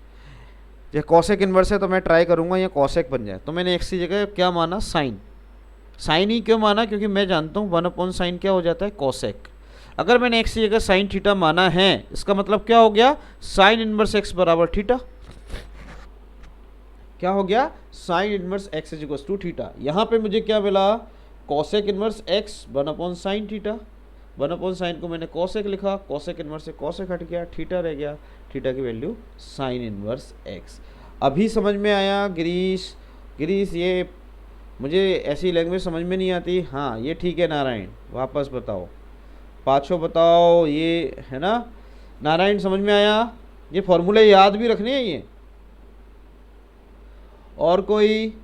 जैसे कॉसेक इनवर्स है तो मैं ट्राई करूंगा ये कॉसेक बन जाए, तो मैंने एक्स की जगह क्या माना? साइन। साइन ही क्यों माना? क्योंकि मैं जानता हूँ 1 अपॉन साइन क्या हो जाता है? कॉसेक। अगर मैंने एक्स की जगह साइन थीटा माना है, इसका मतलब क्या हो गया? साइन इनवर्स एक्स बराबर थीटा। क्या हो गया, sine inverse x is equal to theta. यहाँ पे मुझे क्या मिला, cosec inverse x 1/sin theta. 1/sin को मैंने कॉसेक लिखा, कॉसेक इनवर्स से कॉसेक हट गया, थीटा रह गया, थीटा की वैल्यू साइन इनवर्स एक्स। अभी समझ में आया गिरीश? गिरीश ये मुझे ऐसी लैंग्वेज समझ में नहीं आती। हाँ ये ठीक है नारायण, वापस बताओ, पाछो बताओ, ये है ना नारायण, समझ में आया? ये फॉर्मूले याद भी रखने हैं ये। और कोई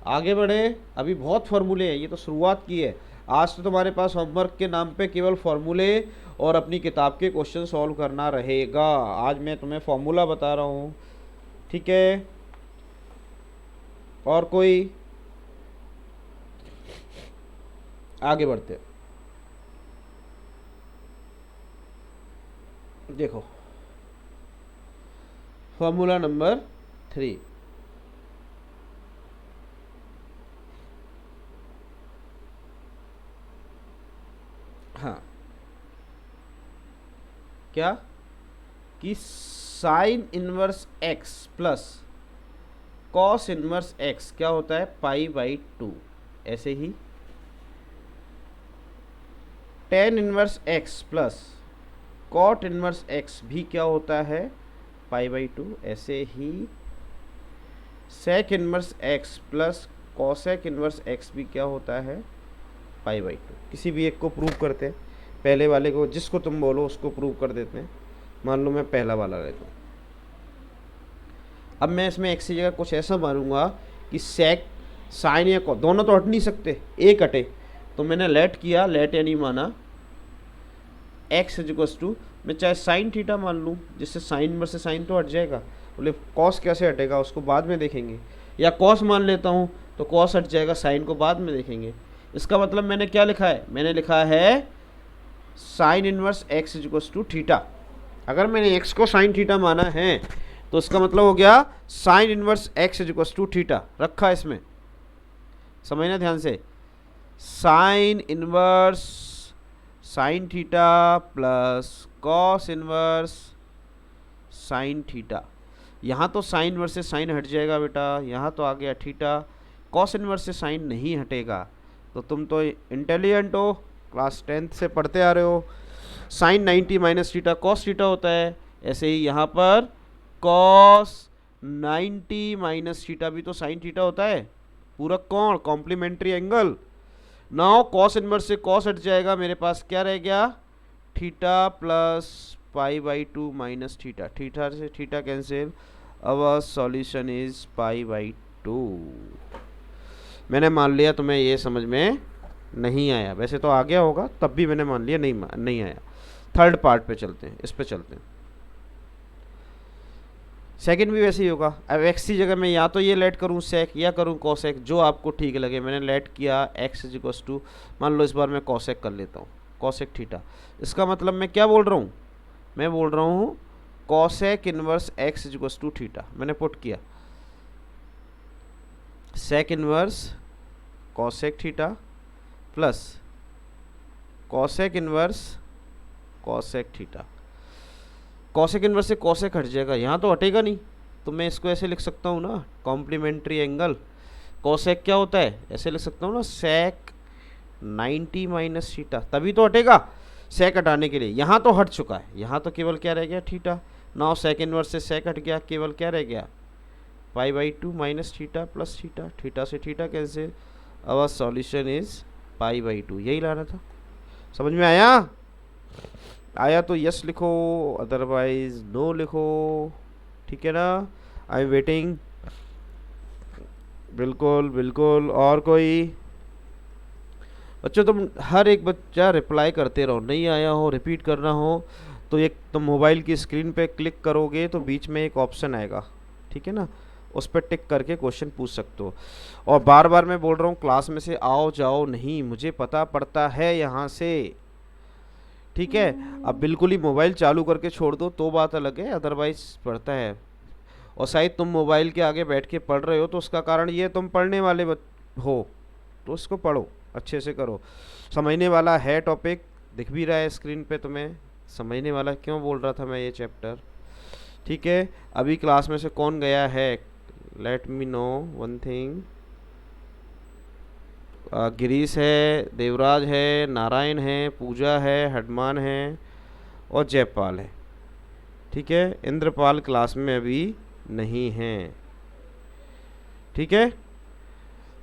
आगे बढ़े, अभी बहुत फॉर्मूले हैं, ये तो शुरुआत की है। आज तो तुम्हारे पास होमवर्क के नाम पे केवल फॉर्मूले और अपनी किताब के क्वेश्चन सॉल्व करना रहेगा। आज मैं तुम्हें फॉर्मूला बता रहा हूँ, ठीक है? और कोई आगे बढ़ते, देखो फॉर्मूला नंबर 3। हाँ क्या कि sine inverse x plus cos inverse x क्या होता है, π/2। ऐसे ही tan inverse x plus cot inverse x भी क्या होता है, π/2। ऐसे ही sec inverse x plus cosec inverse x भी क्या होता है, π/2। किसी भी एक को प्रूव करते हैं, पहले वाले को, जिसको तुम बोलो उसको प्रूव कर देते हैं। मान लो मैं पहला वाला लेता हूँ। अब मैं इसमें एक्स की जगह कुछ ऐसा मारूंगा कि सेक साइन या कॉस दोनों तो हट नहीं सकते, एक हटे, तो मैंने लेट किया, लेट यानी माना एक्स इज इक्वल्स टू, मैं चाहे साइन थीटा मान लूँ, जिससे साइन इनवर्स से साइन तो हट जाएगा। बोले कॉस कैसे हटेगा, उसको बाद में देखेंगे। या कॉस मान लेता हूँ तो कॉस हट जाएगा, साइन को बाद में देखेंगे। इसका मतलब मैंने क्या लिखा है, मैंने लिखा है sine inverse x is equals to theta. अगर मैंने एक्स को साइन थीटा माना है तो इसका मतलब हो गया sine inverse x is equals to theta. रखा इसमें, समझना ध्यान से, sine inverse sine theta plus cos inverse sine theta. यहाँ तो साइन इनवर्स से साइन हट जाएगा बेटा, यहाँ तो आ गया थीटा, कॉस इनवर्स से साइन नहीं हटेगा। तो तुम तो इंटेलिजेंट हो, क्लास 10th से पढ़ते आ रहे हो। Sine 90 minus theta cos theta होता है, ऐसे ही यहाँ पर कॉस 90 माइनस थीटा भी तो साइन थीटा होता है। पूरक कोण, complementary angle. Now cos inverse से कॉस हट जाएगा, मेरे पास क्या रह गया, theta plus π/2 minus theta, theta से theta cancel, our solution is π/2। मैंने मान लिया तुम्हें ये समझ में नहीं आया, वैसे तो आ गया होगा, तब भी मैंने मान लिया नहीं आया। थर्ड पार्ट पे चलते हैं, इस पे चलते हैं। सेकंड भी वैसे ही होगा। अब एक्स की जगह मैं या तो ये लेट करूँ सेक या करूँ कॉसेक, जो आपको ठीक लगे। मैंने लेट किया एक्स इज इक्वल्स टू, मान लो इस बार मैं कॉसेक कर लेता हूँ, कॉसेक थीटा। इसका मतलब मैं क्या बोल रहा हूँ, मैं बोल रहा हूँ cosec inverse x is equals to theta. मैंने पुट किया sec inverse cosec theta plus cosec inverse cosec theta. Cosec inverse से कॉसेक हट जाएगा, यहाँ तो हटेगा नहीं, तो मैं इसको ऐसे लिख सकता हूँ ना, कॉम्प्लीमेंट्री एंगल। कॉसेक क्या होता है, ऐसे लिख सकता हूँ ना, सेक 90 माइनस थीटा, तभी तो हटेगा। सेक हटाने के लिए यहाँ तो हट चुका है, यहाँ तो केवल क्या रह गया, थीटा। नाउ सेक इनवर्स से सेक हट गया, केवल क्या रह गया, π/2 minus theta plus theta, theta से theta cancel, our solution is π/2। यही लाना था। समझ में आया? आया तो यस लिखो, अदरवाइज नो लिखो, ठीक है ना? I am waiting. बिल्कुल बिल्कुल। और कोई बच्चों, तुम हर एक बच्चा रिप्लाई करते रहो, नहीं आया हो, रिपीट करना हो तो एक तुम मोबाइल की स्क्रीन पे क्लिक करोगे तो बीच में एक ऑप्शन आएगा, ठीक है ना, उस पर टिक करके क्वेश्चन पूछ सकते हो। और बार बार मैं बोल रहा हूँ, क्लास में से आओ जाओ नहीं, मुझे पता पड़ता है यहाँ से, ठीक है? अब बिल्कुल ही मोबाइल चालू करके छोड़ दो तो बात अलग है, अदरवाइज पढ़ता है। और शायद तुम मोबाइल के आगे बैठ के पढ़ रहे हो तो उसका कारण ये तुम पढ़ने वाले हो, तो इसको पढ़ो, अच्छे से करो। समझने वाला है टॉपिक, दिख भी रहा है स्क्रीन पे तुम्हें, समझने वाला क्यों बोल रहा था मैं ये चैप्टर, ठीक है, अभी क्लास में से कौन गया है? Let me know one thing. Girish है, देवराज है, नारायण है, पूजा है, हडमान है और जयपाल है। ठीक है, इंद्रपाल क्लास में अभी नहीं है। ठीक है,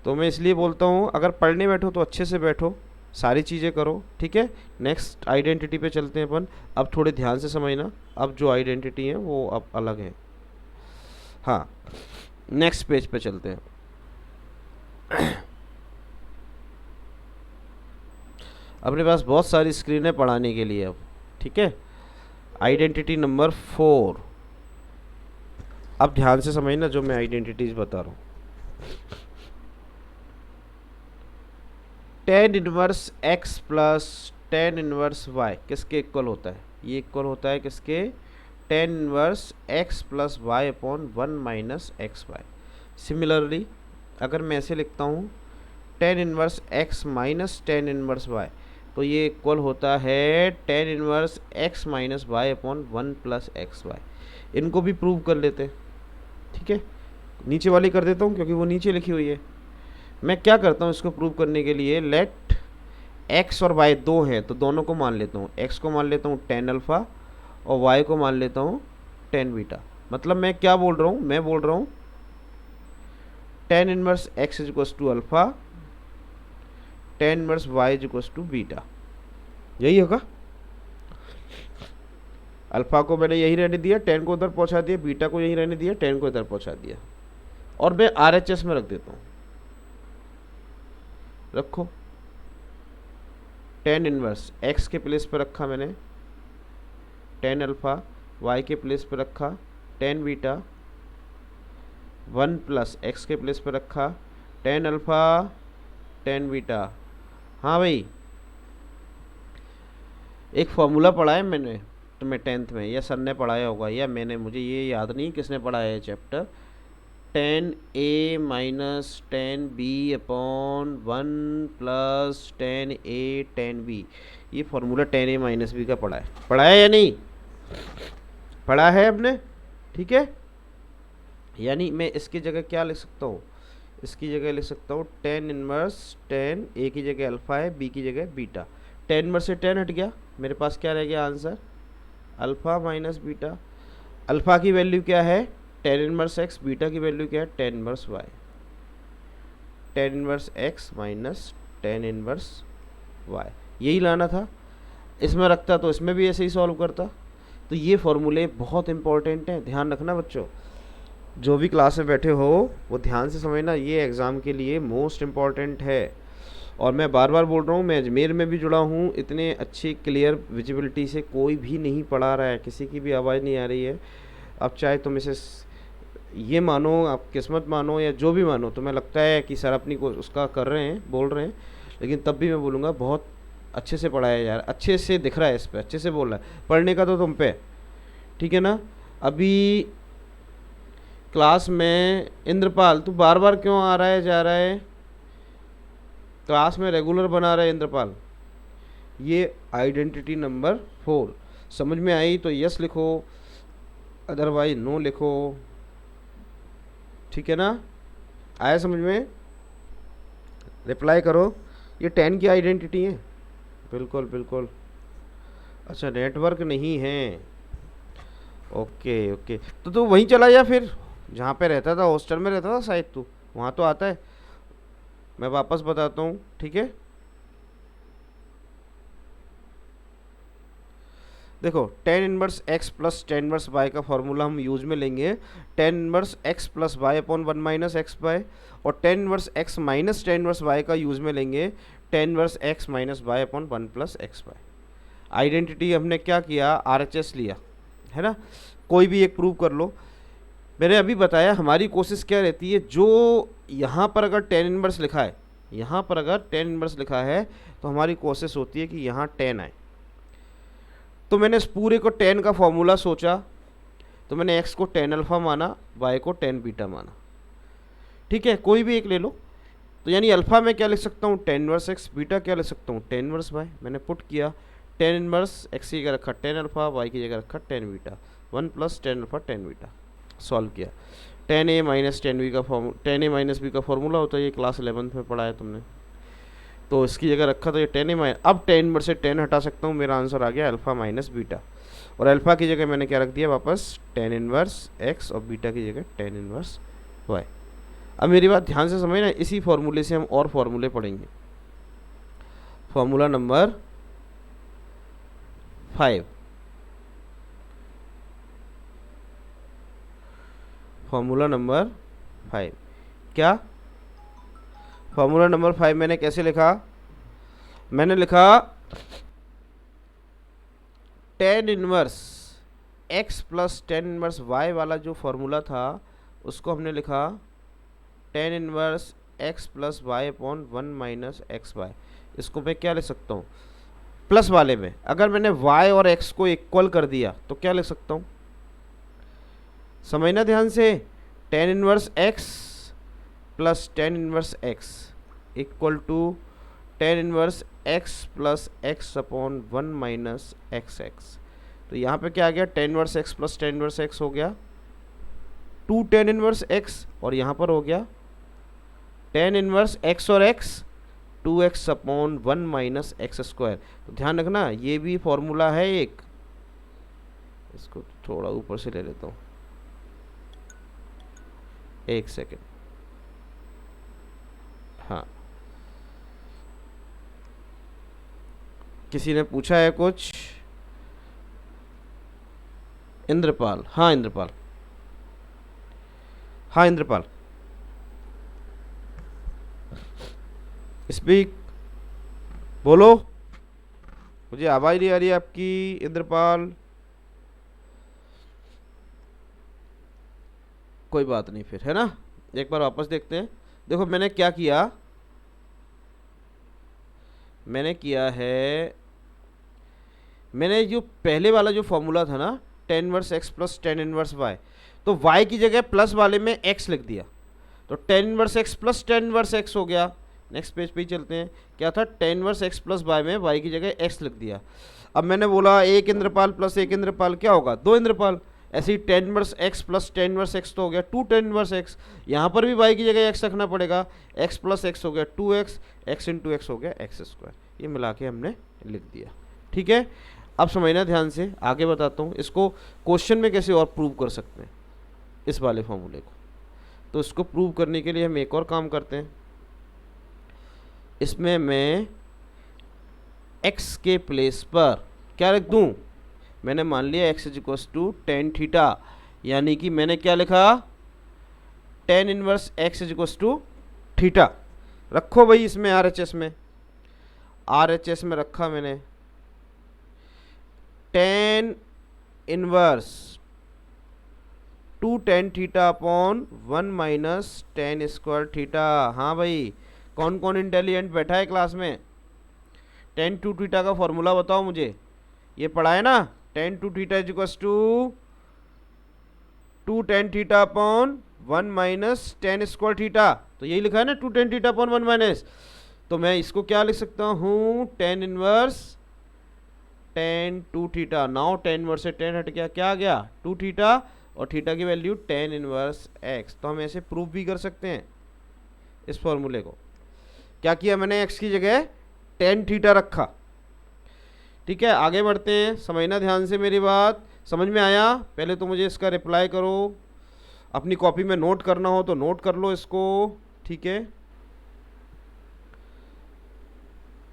तो मैं इसलिए बोलता हूँ अगर पढ़ने बैठो तो अच्छे से बैठो, सारी चीज़ें करो। ठीक है, नेक्स्ट आइडेंटिटी पे चलते हैं अपन। अब थोड़े ध्यान से समझना, अब जो आइडेंटिटी है वो अब अलग है। हाँ, नेक्स्ट पेज पे चलते हैं। अपने पास बहुत सारी स्क्रीनें पढ़ाने के लिए अब। ठीक है, आइडेंटिटी नंबर 4। अब ध्यान से समझना जो मैं आइडेंटिटीज बता रहा हूँ। Tan inverse x plus tan inverse y किसके इक्वल होता है? ये इक्वल होता है किसके? Tan inverse x plus y upon 1 minus x y. Similarly अगर मैं ऐसे लिखता हूँ tan inverse x minus tan inverse y, तो ये इक्वल होता है tan inverse x minus y upon 1 plus x y. इनको भी प्रूव कर लेते हैं। ठीक है, नीचे वाली कर देता हूँ क्योंकि वो नीचे लिखी हुई है। मैं क्या करता हूँ इसको प्रूव करने के लिए, लेट एक्स और वाई दो हैं तो दोनों को मान लेता हूँ। एक्स को मान लेता हूँ टेन अल्फ़ा और वाई को मान लेता हूँ टेन बीटा। मतलब मैं क्या बोल रहा हूँ? मैं बोल रहा हूँ tan inverse x is equals to alpha, tan inverse y is equals to beta. यही होगा। अल्फ़ा को मैंने यही रहने दिया, टेन को उधर पहुँचा दिया, बीटा को यही रहने दिया, टेन को इधर पहुँचा दिया। और मैं RHS में रख देता हूँ। रखो, टेन इनवर्स एक्स के प्लेस पर रखा मैंने टेन अल्फ़ा, वाई के प्लेस पर रखा टेन बीटा, 1 प्लस एक्स के प्लेस पर रखा टेन अल्फ़ा टेन बीटा। हाँ भाई, एक फॉर्मूला पढ़ा है मैंने तुम्हें 10th में, या सर ने पढ़ाया होगा या मैंने, मुझे ये याद नहीं किसने पढ़ाया है chapter. Tan a minus tan b upon 1 plus tan a tan b. ये formula tan a minus b का पढ़ा है या नहीं? पढ़ा है आपने? ठीक है, यानी मैं इसकी जगह क्या लिख सकता हूँ? इसकी जगह लिख सकता हूँ टेन इनवर्स टेन, ए की जगह अल्फ़ा है, बी की जगह बीटा। टेन इनवर्स से टेन हट गया, मेरे पास क्या रह गया answer? Alpha minus beta. Alpha की वैल्यू क्या है? Tan inverse x. बीटा की वैल्यू क्या है? Tan inverse y. Tan inverse x minus tan inverse y, यही लाना था। इसमें रखता तो इसमें भी ऐसे ही सॉल्व करता। तो ये फॉर्मूले बहुत इंपॉर्टेंट हैं, ध्यान रखना बच्चों। जो भी क्लास में बैठे हो वो ध्यान से समझना, ये एग्ज़ाम के लिए मोस्ट इम्पॉर्टेंट है। और मैं बार बार बोल रहा हूँ, मैं अजमेर में भी जुड़ा हूँ, इतने अच्छी क्लियर विजिबिलिटी से कोई भी नहीं पढ़ा रहा है, किसी की भी आवाज़ नहीं आ रही है। अब चाहे तुम इसे ये मानो, आप किस्मत मानो या जो भी मानो, तुम्हें लगता है कि सर अपनी को उसका कर रहे हैं, बोल रहे हैं, लेकिन तब भी मैं बोलूँगा बहुत अच्छे से पढ़ाया यार, अच्छे से दिख रहा है, इस पर अच्छे से बोल रहा है। पढ़ने का तो तुम पे, ठीक है ना। अभी क्लास में इंद्रपाल, तू बार बार क्यों आ रहा है जा रहा है? क्लास में रेगुलर बना रहा है इंद्रपाल। ये आइडेंटिटी नंबर 4 समझ में आई तो यस लिखो, अदरवाइज नो लिखो। ठीक है ना, आया समझ में? रिप्लाई करो। ये 10 की आइडेंटिटी है, बिल्कुल बिल्कुल। अच्छा, नेटवर्क नहीं है, ओके ओके। तो तू वहीं चला जा फिर जहाँ पे रहता था, हॉस्टल में रहता था शायद तू, वहाँ तो आता है। मैं वापस बताता हूँ, ठीक है। देखो, tan inverse x plus tan inverse y का फॉर्मूला हम यूज में लेंगे tan inverse x plus y upon 1 minus x y, और tan inverse x minus tan inverse y का यूज में लेंगे tan inverse x minus y upon 1 plus x y. Identity हमने क्या किया? RHS लिया है ना। कोई भी एक प्रूव कर लो। मैंने अभी बताया हमारी कोशिश क्या रहती है, जो यहाँ पर अगर टेन इनवर्स लिखा है, यहाँ पर अगर टेन इनवर्स लिखा है तो हमारी कोशिश होती है कि यहाँ 10 आए। तो मैंने इस पूरे को 10 का फॉर्मूला सोचा, तो मैंने x को 10 अल्फ़ा माना, y को 10 बीटा माना। ठीक है, कोई भी एक ले लो। तो यानी अल्फ़ा में क्या लिख सकता हूँ? 10 इनवर्स x। बीटा क्या लिख सकता हूँ? 10 इनवर्स y। मैंने पुट किया 10 इनवर्स x की जगह रखा 10 अल्फ़ा, y की जगह रखा 10 beta. 1 plus tan alpha tan beta. Solve किया। Ten a minus tan B का टेन ए माइनस बी का फॉर्मूला होता है, ये क्लास 11th में पढ़ा है तुमने। तो इसकी जगह रखा तो ये टेन ए माइनस, अब टेन में से टेन हटा सकता हूँ, मेरा आंसर आ गया अल्फा माइनस बीटा। और अल्फा की जगह मैंने क्या रख दिया वापस, टेन इनवर्स एक्स, और बीटा की जगह टेन इनवर्स वाई। अब मेरी बात ध्यान से समझना, इसी फॉर्मूले से हम और फॉर्मूले पढ़ेंगे। फॉर्मूला नंबर 5, फॉर्मूला नंबर 5 क्या, फॉर्मूला नंबर 5 मैंने कैसे लिखा, मैंने लिखा tan inverse x plus tan inverse y वाला जो फॉर्मूला था उसको हमने लिखा tan inverse x plus y upon one minus x y. इसको मैं क्या लिख सकता हूँ, प्लस वाले में अगर मैंने y और x को इक्वल कर दिया तो क्या लिख सकता हूँ, समझना ध्यान से, tan inverse x plus tan inverse x equal to tan inverse x plus x upon one minus x x. तो यहाँ पे क्या आ गया, tan inverse x plus tan inverse x हो गया टू टेन इनवर्स x, और यहाँ पर हो गया टेन इनवर्स x और x 2x upon one minus x square. तो ध्यान रखना ये भी फॉर्मूला है एक, इसको थोड़ा ऊपर से ले लेता हूँ, एक सेकेंड। हाँ, किसी ने पूछा है कुछ, इंद्रपाल, हाँ इंद्रपाल, हाँ इंद्रपाल स्पीक, बोलो, मुझे आवाज नहीं आ रही है आपकी इंद्रपाल। कोई बात नहीं फिर, है ना, एक बार वापस देखते हैं। देखो मैंने क्या किया, मैंने किया है, मैंने जो पहले वाला जो फॉर्मूला था ना tan inverse x plus tan inverse y, तो वाई की जगह प्लस वाले में एक्स लिख दिया, तो tan inverse x plus tan inverse x हो गया। नेक्स्ट पेज पे ही चलते हैं, क्या था, tan inverse x plus y में वाई की जगह एक्स लिख दिया। अब मैंने बोला एक इंद्रपाल प्लस एक इंद्रपाल क्या होगा, दो इंद्रपाल। ऐसे ही tan inverse x plus tan inverse x तो हो गया टू टेन इनवर्स एक्स, यहाँ पर भी वाई की जगह एक्स रखना पड़ेगा, एक्स प्लस एक्स हो गया two x, x into x हो गया एक्स स्क्वायर। ये मिला के हमने लिख दिया, ठीक है। अब समझना ध्यान से, आगे बताता हूँ इसको क्वेश्चन में कैसे और प्रूव कर सकते हैं इस वाले फॉर्मूले को। तो इसको प्रूव करने के लिए हम एक और काम करते हैं, इसमें मैं x के प्लेस पर क्या रख दूं, मैंने मान लिया x is equal to tan theta, यानी कि मैंने क्या लिखा, tan inverse x is equal to theta. रखो भाई इसमें RHS में, RHS में रखा मैंने tan inverse two tan theta upon one minus tan square theta. हाँ भाई, कौन कौन इंटेलिजेंट बैठा है क्लास में, टेन टू थीटा का फॉर्मूला बताओ मुझे, ये पढ़ा है ना, tan two theta is equal to two tan theta upon one minus tan square theta. तो यही लिखा है ना, two tan theta upon one minus. तो मैं इसको क्या लिख सकता हूँ, tan inverse tan two theta. Now tan inverse से टेन हट गया, क्या आ गया, टू थीटा, और थीटा की वैल्यू टेन इनवर्स एक्स। तो हम ऐसे प्रूफ भी कर सकते हैं इस फॉर्मूले को। क्या किया मैंने, एक्स की जगह टेन थीटा रखा, ठीक है। आगे बढ़ते हैं, समझना ध्यान से मेरी बात, समझ में आया। पहले तो मुझे इसका रिप्लाई करो, अपनी कॉपी में नोट करना हो तो नोट कर लो इसको, ठीक है,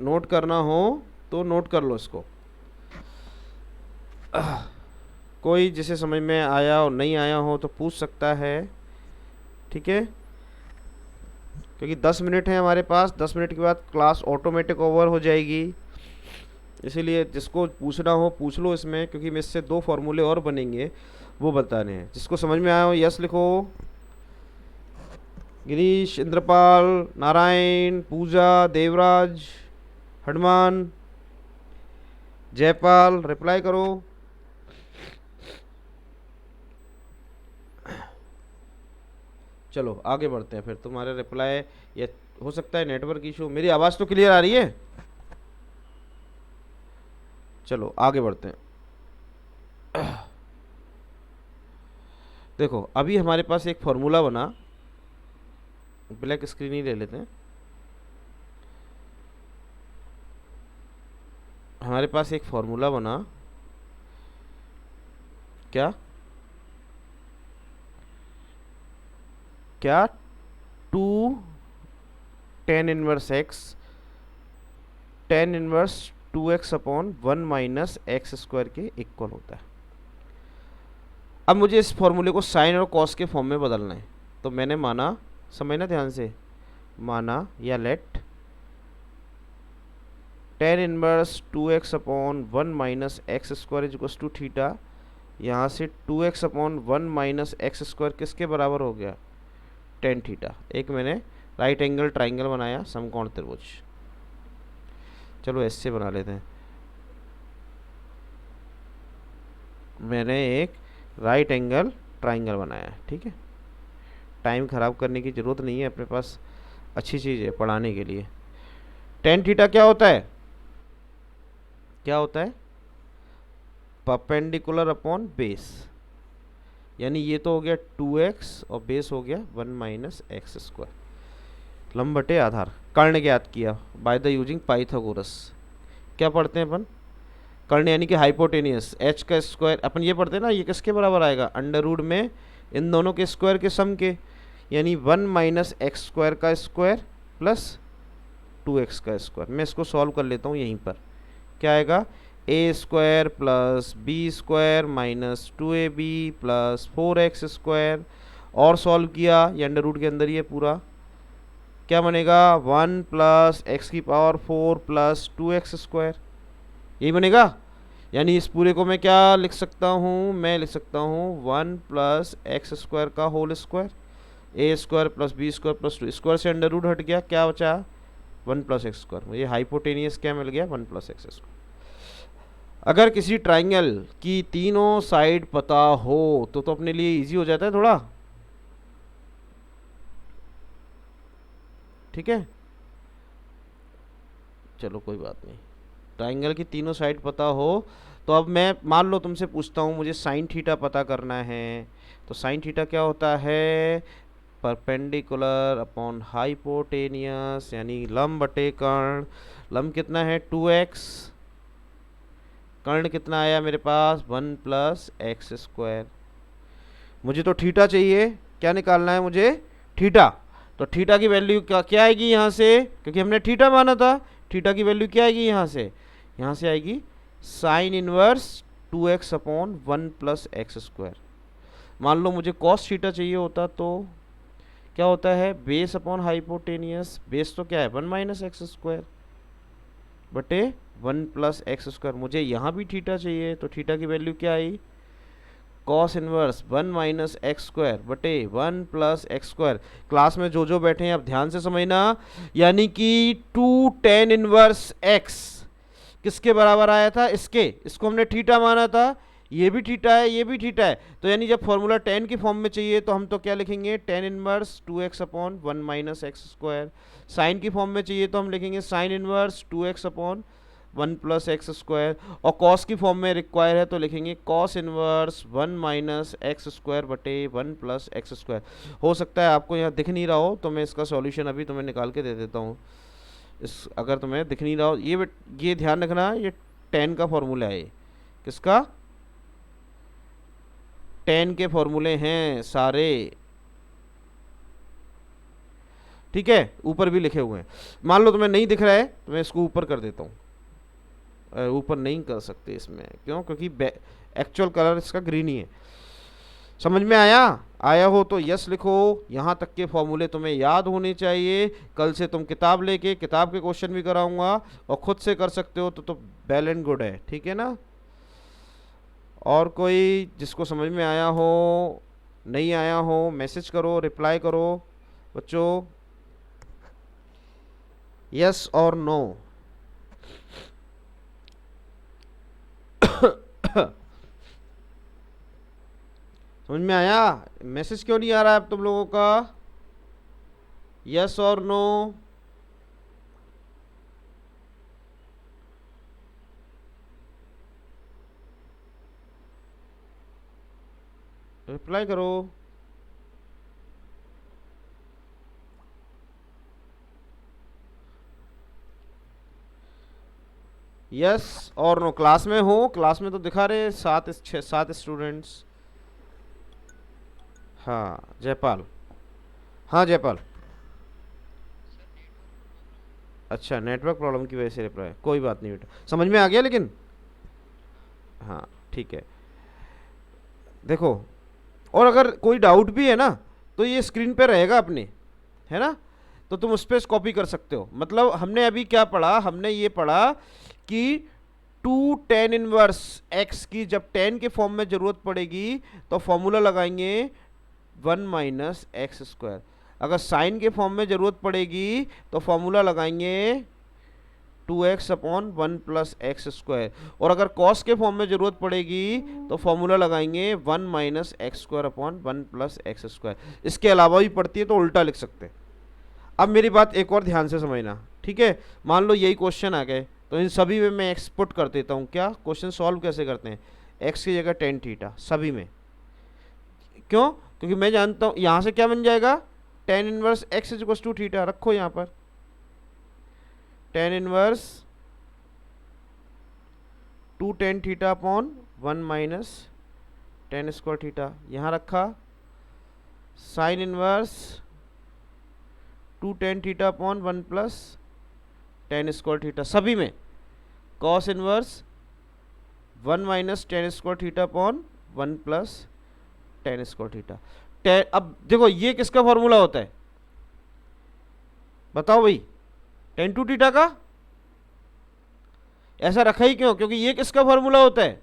नोट करना हो तो नोट कर लो इसको। कोई जिसे समझ में आया और नहीं आया हो तो पूछ सकता है, ठीक है, क्योंकि 10 मिनट है हमारे पास, 10 मिनट के बाद क्लास ऑटोमेटिक ओवर हो जाएगी। इसीलिए जिसको पूछना हो पूछ लो इसमें, क्योंकि मैं इससे दो फॉर्मूले और बनेंगे वो बताने हैं। जिसको समझ में आया हो यस लिखो, गिरीश, इंद्रपाल, नारायण, पूजा, देवराज, हनुमान, जयपाल, रिप्लाई करो। चलो आगे बढ़ते हैं फिर, तुम्हारे रिप्लाई, ये हो सकता है नेटवर्क इशू। मेरी आवाज़ तो क्लियर आ रही है, चलो आगे बढ़ते हैं। देखो अभी हमारे पास एक फॉर्मूला बना, ब्लैक स्क्रीन ही ले लेते हैं। हमारे पास एक फॉर्मूला बना, क्या क्या 2 tan 1x, tan 1 2x upon 1 - x² के इक्वल होता है। अब मुझे इस फॉर्मूले को साइन और कॉस के फॉर्म में बदलना है। तो मैंने माना, समझना ध्यान से, माना या let tan 1 2x upon 1 - x² equals to theta. यहाँ से 2x अपॉन 1 - x² किसके बराबर हो गया, टेन थीटा। एक मैंने राइट एंगल ट्राइंगल बनाया, समकोण त्रिभुज। चलो ऐसे बना लेते हैं। मैंने एक राइट एंगल ट्राइंगल बनाया है, ठीक है। टाइम ख़राब करने की ज़रूरत नहीं है, अपने पास अच्छी चीज़ है पढ़ाने के लिए। टेन थीटा क्या होता है, क्या होता है, परपेंडिकुलर अपॉन बेस। यानी ये तो हो गया 2x और बेस हो गया 1 - x²। लंब बटे आधार, कर्ण ज्ञात किया बाय द यूजिंग पाइथागोरस। क्या पढ़ते हैं अपन, कर्ण यानी कि हाइपोटेनियस। h का स्क्वायर अपन ये पढ़ते हैं ना, ये किसके बराबर आएगा, अंडर रूट में इन दोनों के स्क्वायर के सम के, यानी 1 - x² का स्क्वायर प्लस 2x का स्क्वायर। मैं इसको सॉल्व कर लेता हूँ यहीं पर। क्या आएगा, a² plus b² minus 2ab plus 4x²। और सॉल्व किया, ये अंडर रूट के अंदर ही है पूरा। क्या बनेगा, 1 + x⁴ प्लस 2x², यही बनेगा। यानी इस पूरे को मैं क्या लिख सकता हूँ, मैं लिख सकता हूँ 1 + x² का whole square, a² plus b² plus 2 square से अंडर रूट हट गया, क्या बचा 1 + x²। मुझे हाइपोटेनियस क्या मिल गया, 1 + x²। अगर किसी ट्राइंगल की तीनों साइड पता हो तो अपने लिए इजी हो जाता है थोड़ा, ठीक है। चलो कोई बात नहीं, ट्राइंगल की तीनों साइड पता हो तो अब मैं मान लो तुमसे पूछता हूँ, मुझे साइन थीटा पता करना है। तो साइन थीटा क्या होता है, परपेंडिकुलर अपॉन हाइपोटेनियस, यानी लंब बटे कर्ण। लंब कितना है 2x, कर्ण कितना आया मेरे पास 1 + x²। मुझे तो थीटा चाहिए, क्या निकालना है मुझे, थीटा। तो थीटा की वैल्यू क्या आएगी यहाँ से, क्योंकि हमने थीटा माना था। थीटा की वैल्यू क्या आएगी यहाँ से, यहाँ से आएगी sine inverse 2x upon 1 + x²। मान लो मुझे कॉस थीटा चाहिए होता तो क्या होता है, बेस अपॉन हाइपोटेनियस। बेस तो क्या है 1 - x² बटे 1 + x²। मुझे यहाँ भी थीटा चाहिए, तो थीटा की वैल्यू क्या आई, कॉस इनवर्स 1 - x² बटे 1 + x²। क्लास में जो बैठे हैं आप ध्यान से समझना, यानी कि 2 tan 1x किसके बराबर आया था, इसको हमने थीटा माना था। ये भी थीटा है, ये भी थीटा है। तो यानी जब फॉर्मूला tan की फॉर्म में चाहिए तो हम तो क्या लिखेंगे, tan 1 2x upon 1 - x²। Sine की फॉर्म में चाहिए तो हम लिखेंगे sin 1 2x अपॉन 1 + x²। और कॉस की फॉर्म में रिक्वायर है तो लिखेंगे cos 1 1 - x² बटे 1 + x²। हो सकता है आपको यहाँ दिख नहीं रहा हो, तो मैं इसका सॉल्यूशन अभी तुम्हें निकाल के दे देता हूँ। अगर तुम्हें दिख नहीं रहा हो, ये ध्यान रखना, ये tan का फॉर्मूला है। ये किसका, tan के फॉर्मूले हैं सारे, ठीक है। ऊपर भी लिखे हुए हैं। मान लो तुम्हें नहीं दिख रहा है तो मैं इसको ऊपर कर देता हूँ। ऊपर नहीं कर सकते इसमें, क्यों, क्योंकि एक्चुअल कलर इसका ग्रीन ही है। समझ में आया, आया हो तो यस लिखो। यहाँ तक के फॉर्मूले तुम्हें याद होने चाहिए। कल से तुम किताब लेके किताब के क्वेश्चन भी कराऊंगा, और खुद से कर सकते हो तो वेल एंड गुड है, ठीक है ना। और कोई जिसको समझ में आया हो, नहीं आया हो, मैसेज करो, रिप्लाई करो बच्चों, यस और नो। समझ में आया, मैसेज क्यों नहीं आ रहा है अब तुम लोगों का, यस और नो। रिप्लाई करो। यस और नो। क्लास में हो? क्लास में तो दिखा रहे 7 स्टूडेंट्स। हाँ जयपाल। हाँ जयपाल। अच्छा, नेटवर्क प्रॉब्लम की वजह से रिप्लाई, कोई बात नहीं बेटा, समझ में आ गया लेकिन। हाँ ठीक है। देखो, और अगर कोई डाउट भी है ना तो ये स्क्रीन पे रहेगा अपने, है ना, तो तुम उस पर कॉपी कर सकते हो। मतलब हमने अभी क्या पढ़ा, हमने ये पढ़ा कि 2 tan 1 x की जब tan के फॉर्म में जरूरत पड़ेगी तो फॉर्मूला लगाएंगे 1 - x²। अगर साइन के फॉर्म में जरूरत पड़ेगी तो फॉर्मूला लगाएंगे 2x/1 + x²। और अगर कॉस के फॉर्म में जरूरत पड़ेगी तो फॉर्मूला लगाएंगे 1 - x²/1 + x²। इसके अलावा भी पढ़ती है तो उल्टा लिख सकते हैं। अब मेरी बात एक और ध्यान से समझना, ठीक है। मान लो यही क्वेश्चन आ गए तो इन सभी में मैं एक्सपुट कर देता हूँ। क्या क्वेश्चन सॉल्व कैसे करते हैं? x की जगह tan थीटा सभी में। क्यों? क्योंकि मैं जानता हूँ यहाँ से क्या बन जाएगा, tan 1x = थीटा। रखो यहाँ पर tan 1 2 tan θ/1 - tan² थीटा यहाँ रखा। साइन 1 2 tan θ/1 + tan² थीटा सभी में। cos 1 1 - tan² θ/1 + tan² theta. अब देखो ये किसका फॉर्मूला होता है बताओ भाई? tan 2 थीटा का। ऐसा रखा ही क्यों? क्योंकि ये किसका फॉर्मूला होता है?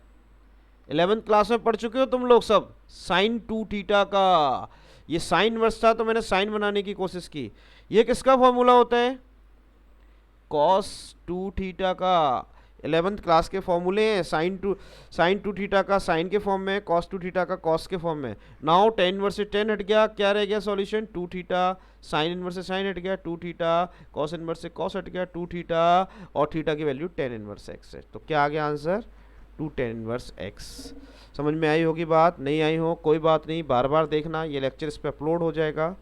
11th क्लास में पढ़ चुके हो तुम लोग सब, sin 2 थीटा का। ये साइन इनवर्स था तो मैंने साइन बनाने की कोशिश की। ये किसका फॉर्मूला होता है? cos 2 थीटा का। 11th क्लास के फॉर्मूले हैं। साइन टू थीटा का साइन के फॉर्म में, cos 2 थीटा का cos के फॉर्म में। नाउ tan इनवर्स से tan हट गया, क्या रह गया सॉल्यूशन? 2 थीटा। साइन इनवर्स से साइन हट गया 2 थीटा। cos इनवर्स से cos हट गया 2 थीटा। और थीटा की वैल्यू tan इनवर्स x है। तो क्या आ गया आंसर? 2 tan inverse x। समझ में आई होगी बात? नहीं आई हो कोई बात नहीं, बार बार देखना, ये लेक्चर इस पर अपलोड हो जाएगा।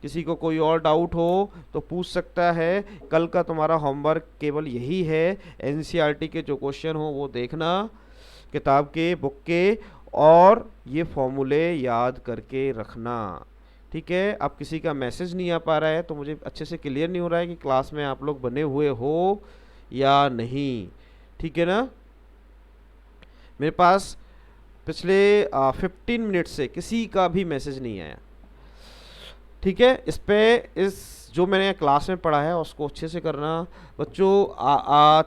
किसी को कोई और डाउट हो तो पूछ सकता है। कल का तुम्हारा होमवर्क केवल यही है, एनसीईआरटी के जो क्वेश्चन हो वो देखना किताब के, बुक के, और ये फॉर्मूले याद करके रखना, ठीक है। अब किसी का मैसेज नहीं आ पा रहा है तो मुझे अच्छे से क्लियर नहीं हो रहा है कि क्लास में आप लोग बने हुए हो या नहीं, ठीक है ना। मेरे पास पिछले 15 मिनट से किसी का भी मैसेज नहीं आया, ठीक है। इस जो मैंने क्लास में पढ़ा है उसको अच्छे से करना बच्चों।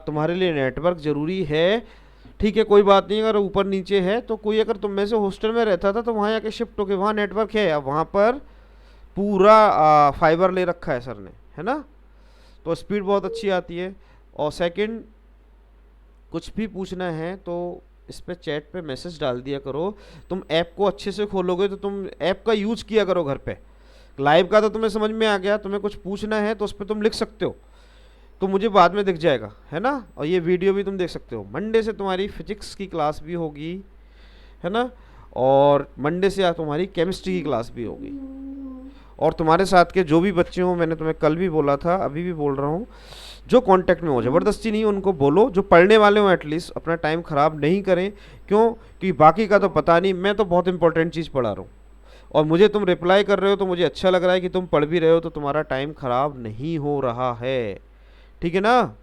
तुम्हारे लिए नेटवर्क ज़रूरी है, ठीक है, कोई बात नहीं। अगर ऊपर नीचे है तो कोई, अगर तुम में से हॉस्टल में रहता था तो वहाँ जाके शिफ्ट होके, वहाँ नेटवर्क है, अब वहाँ पर पूरा फाइबर ले रखा है सर ने, है ना, तो स्पीड बहुत अच्छी आती है। और सेकंड, कुछ भी पूछना है तो इस पे चैट पे मैसेज डाल दिया करो। तुम ऐप को अच्छे से खोलोगे तो तुम ऐप का यूज़ किया करो घर पे। लाइव का तो तुम्हें समझ में आ गया, तुम्हें कुछ पूछना है तो उस पर तुम लिख सकते हो तो मुझे बाद में दिख जाएगा, है ना। और ये वीडियो भी तुम देख सकते हो। मंडे से तुम्हारी फिजिक्स की क्लास भी होगी, है ना, और मंडे से तुम्हारी केमिस्ट्री की क्लास भी होगी। और तुम्हारे साथ के जो भी बच्चे हों, मैंने तुम्हें कल भी बोला था, अभी भी बोल रहा हूँ, जो कांटेक्ट में हो, ज़बरदस्ती नहीं, उनको बोलो, जो पढ़ने वाले हों एटलीस्ट अपना टाइम ख़राब नहीं करें। क्यों? क्योंकि बाकी का तो पता नहीं, मैं तो बहुत इंपॉर्टेंट चीज़ पढ़ा रहा हूँ और मुझे तुम रिप्लाई कर रहे हो तो मुझे अच्छा लग रहा है कि तुम पढ़ भी रहे हो, तो तुम्हारा टाइम ख़राब नहीं हो रहा है, ठीक है ना।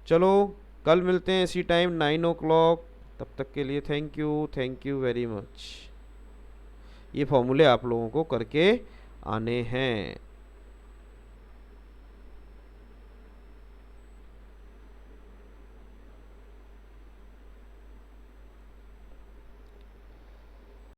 चलो कल मिलते हैं इसी टाइम 9 o'clock। तब तक के लिए थैंक यू वेरी मच। ये फॉर्मूले आप लोगों को करके आने हैं।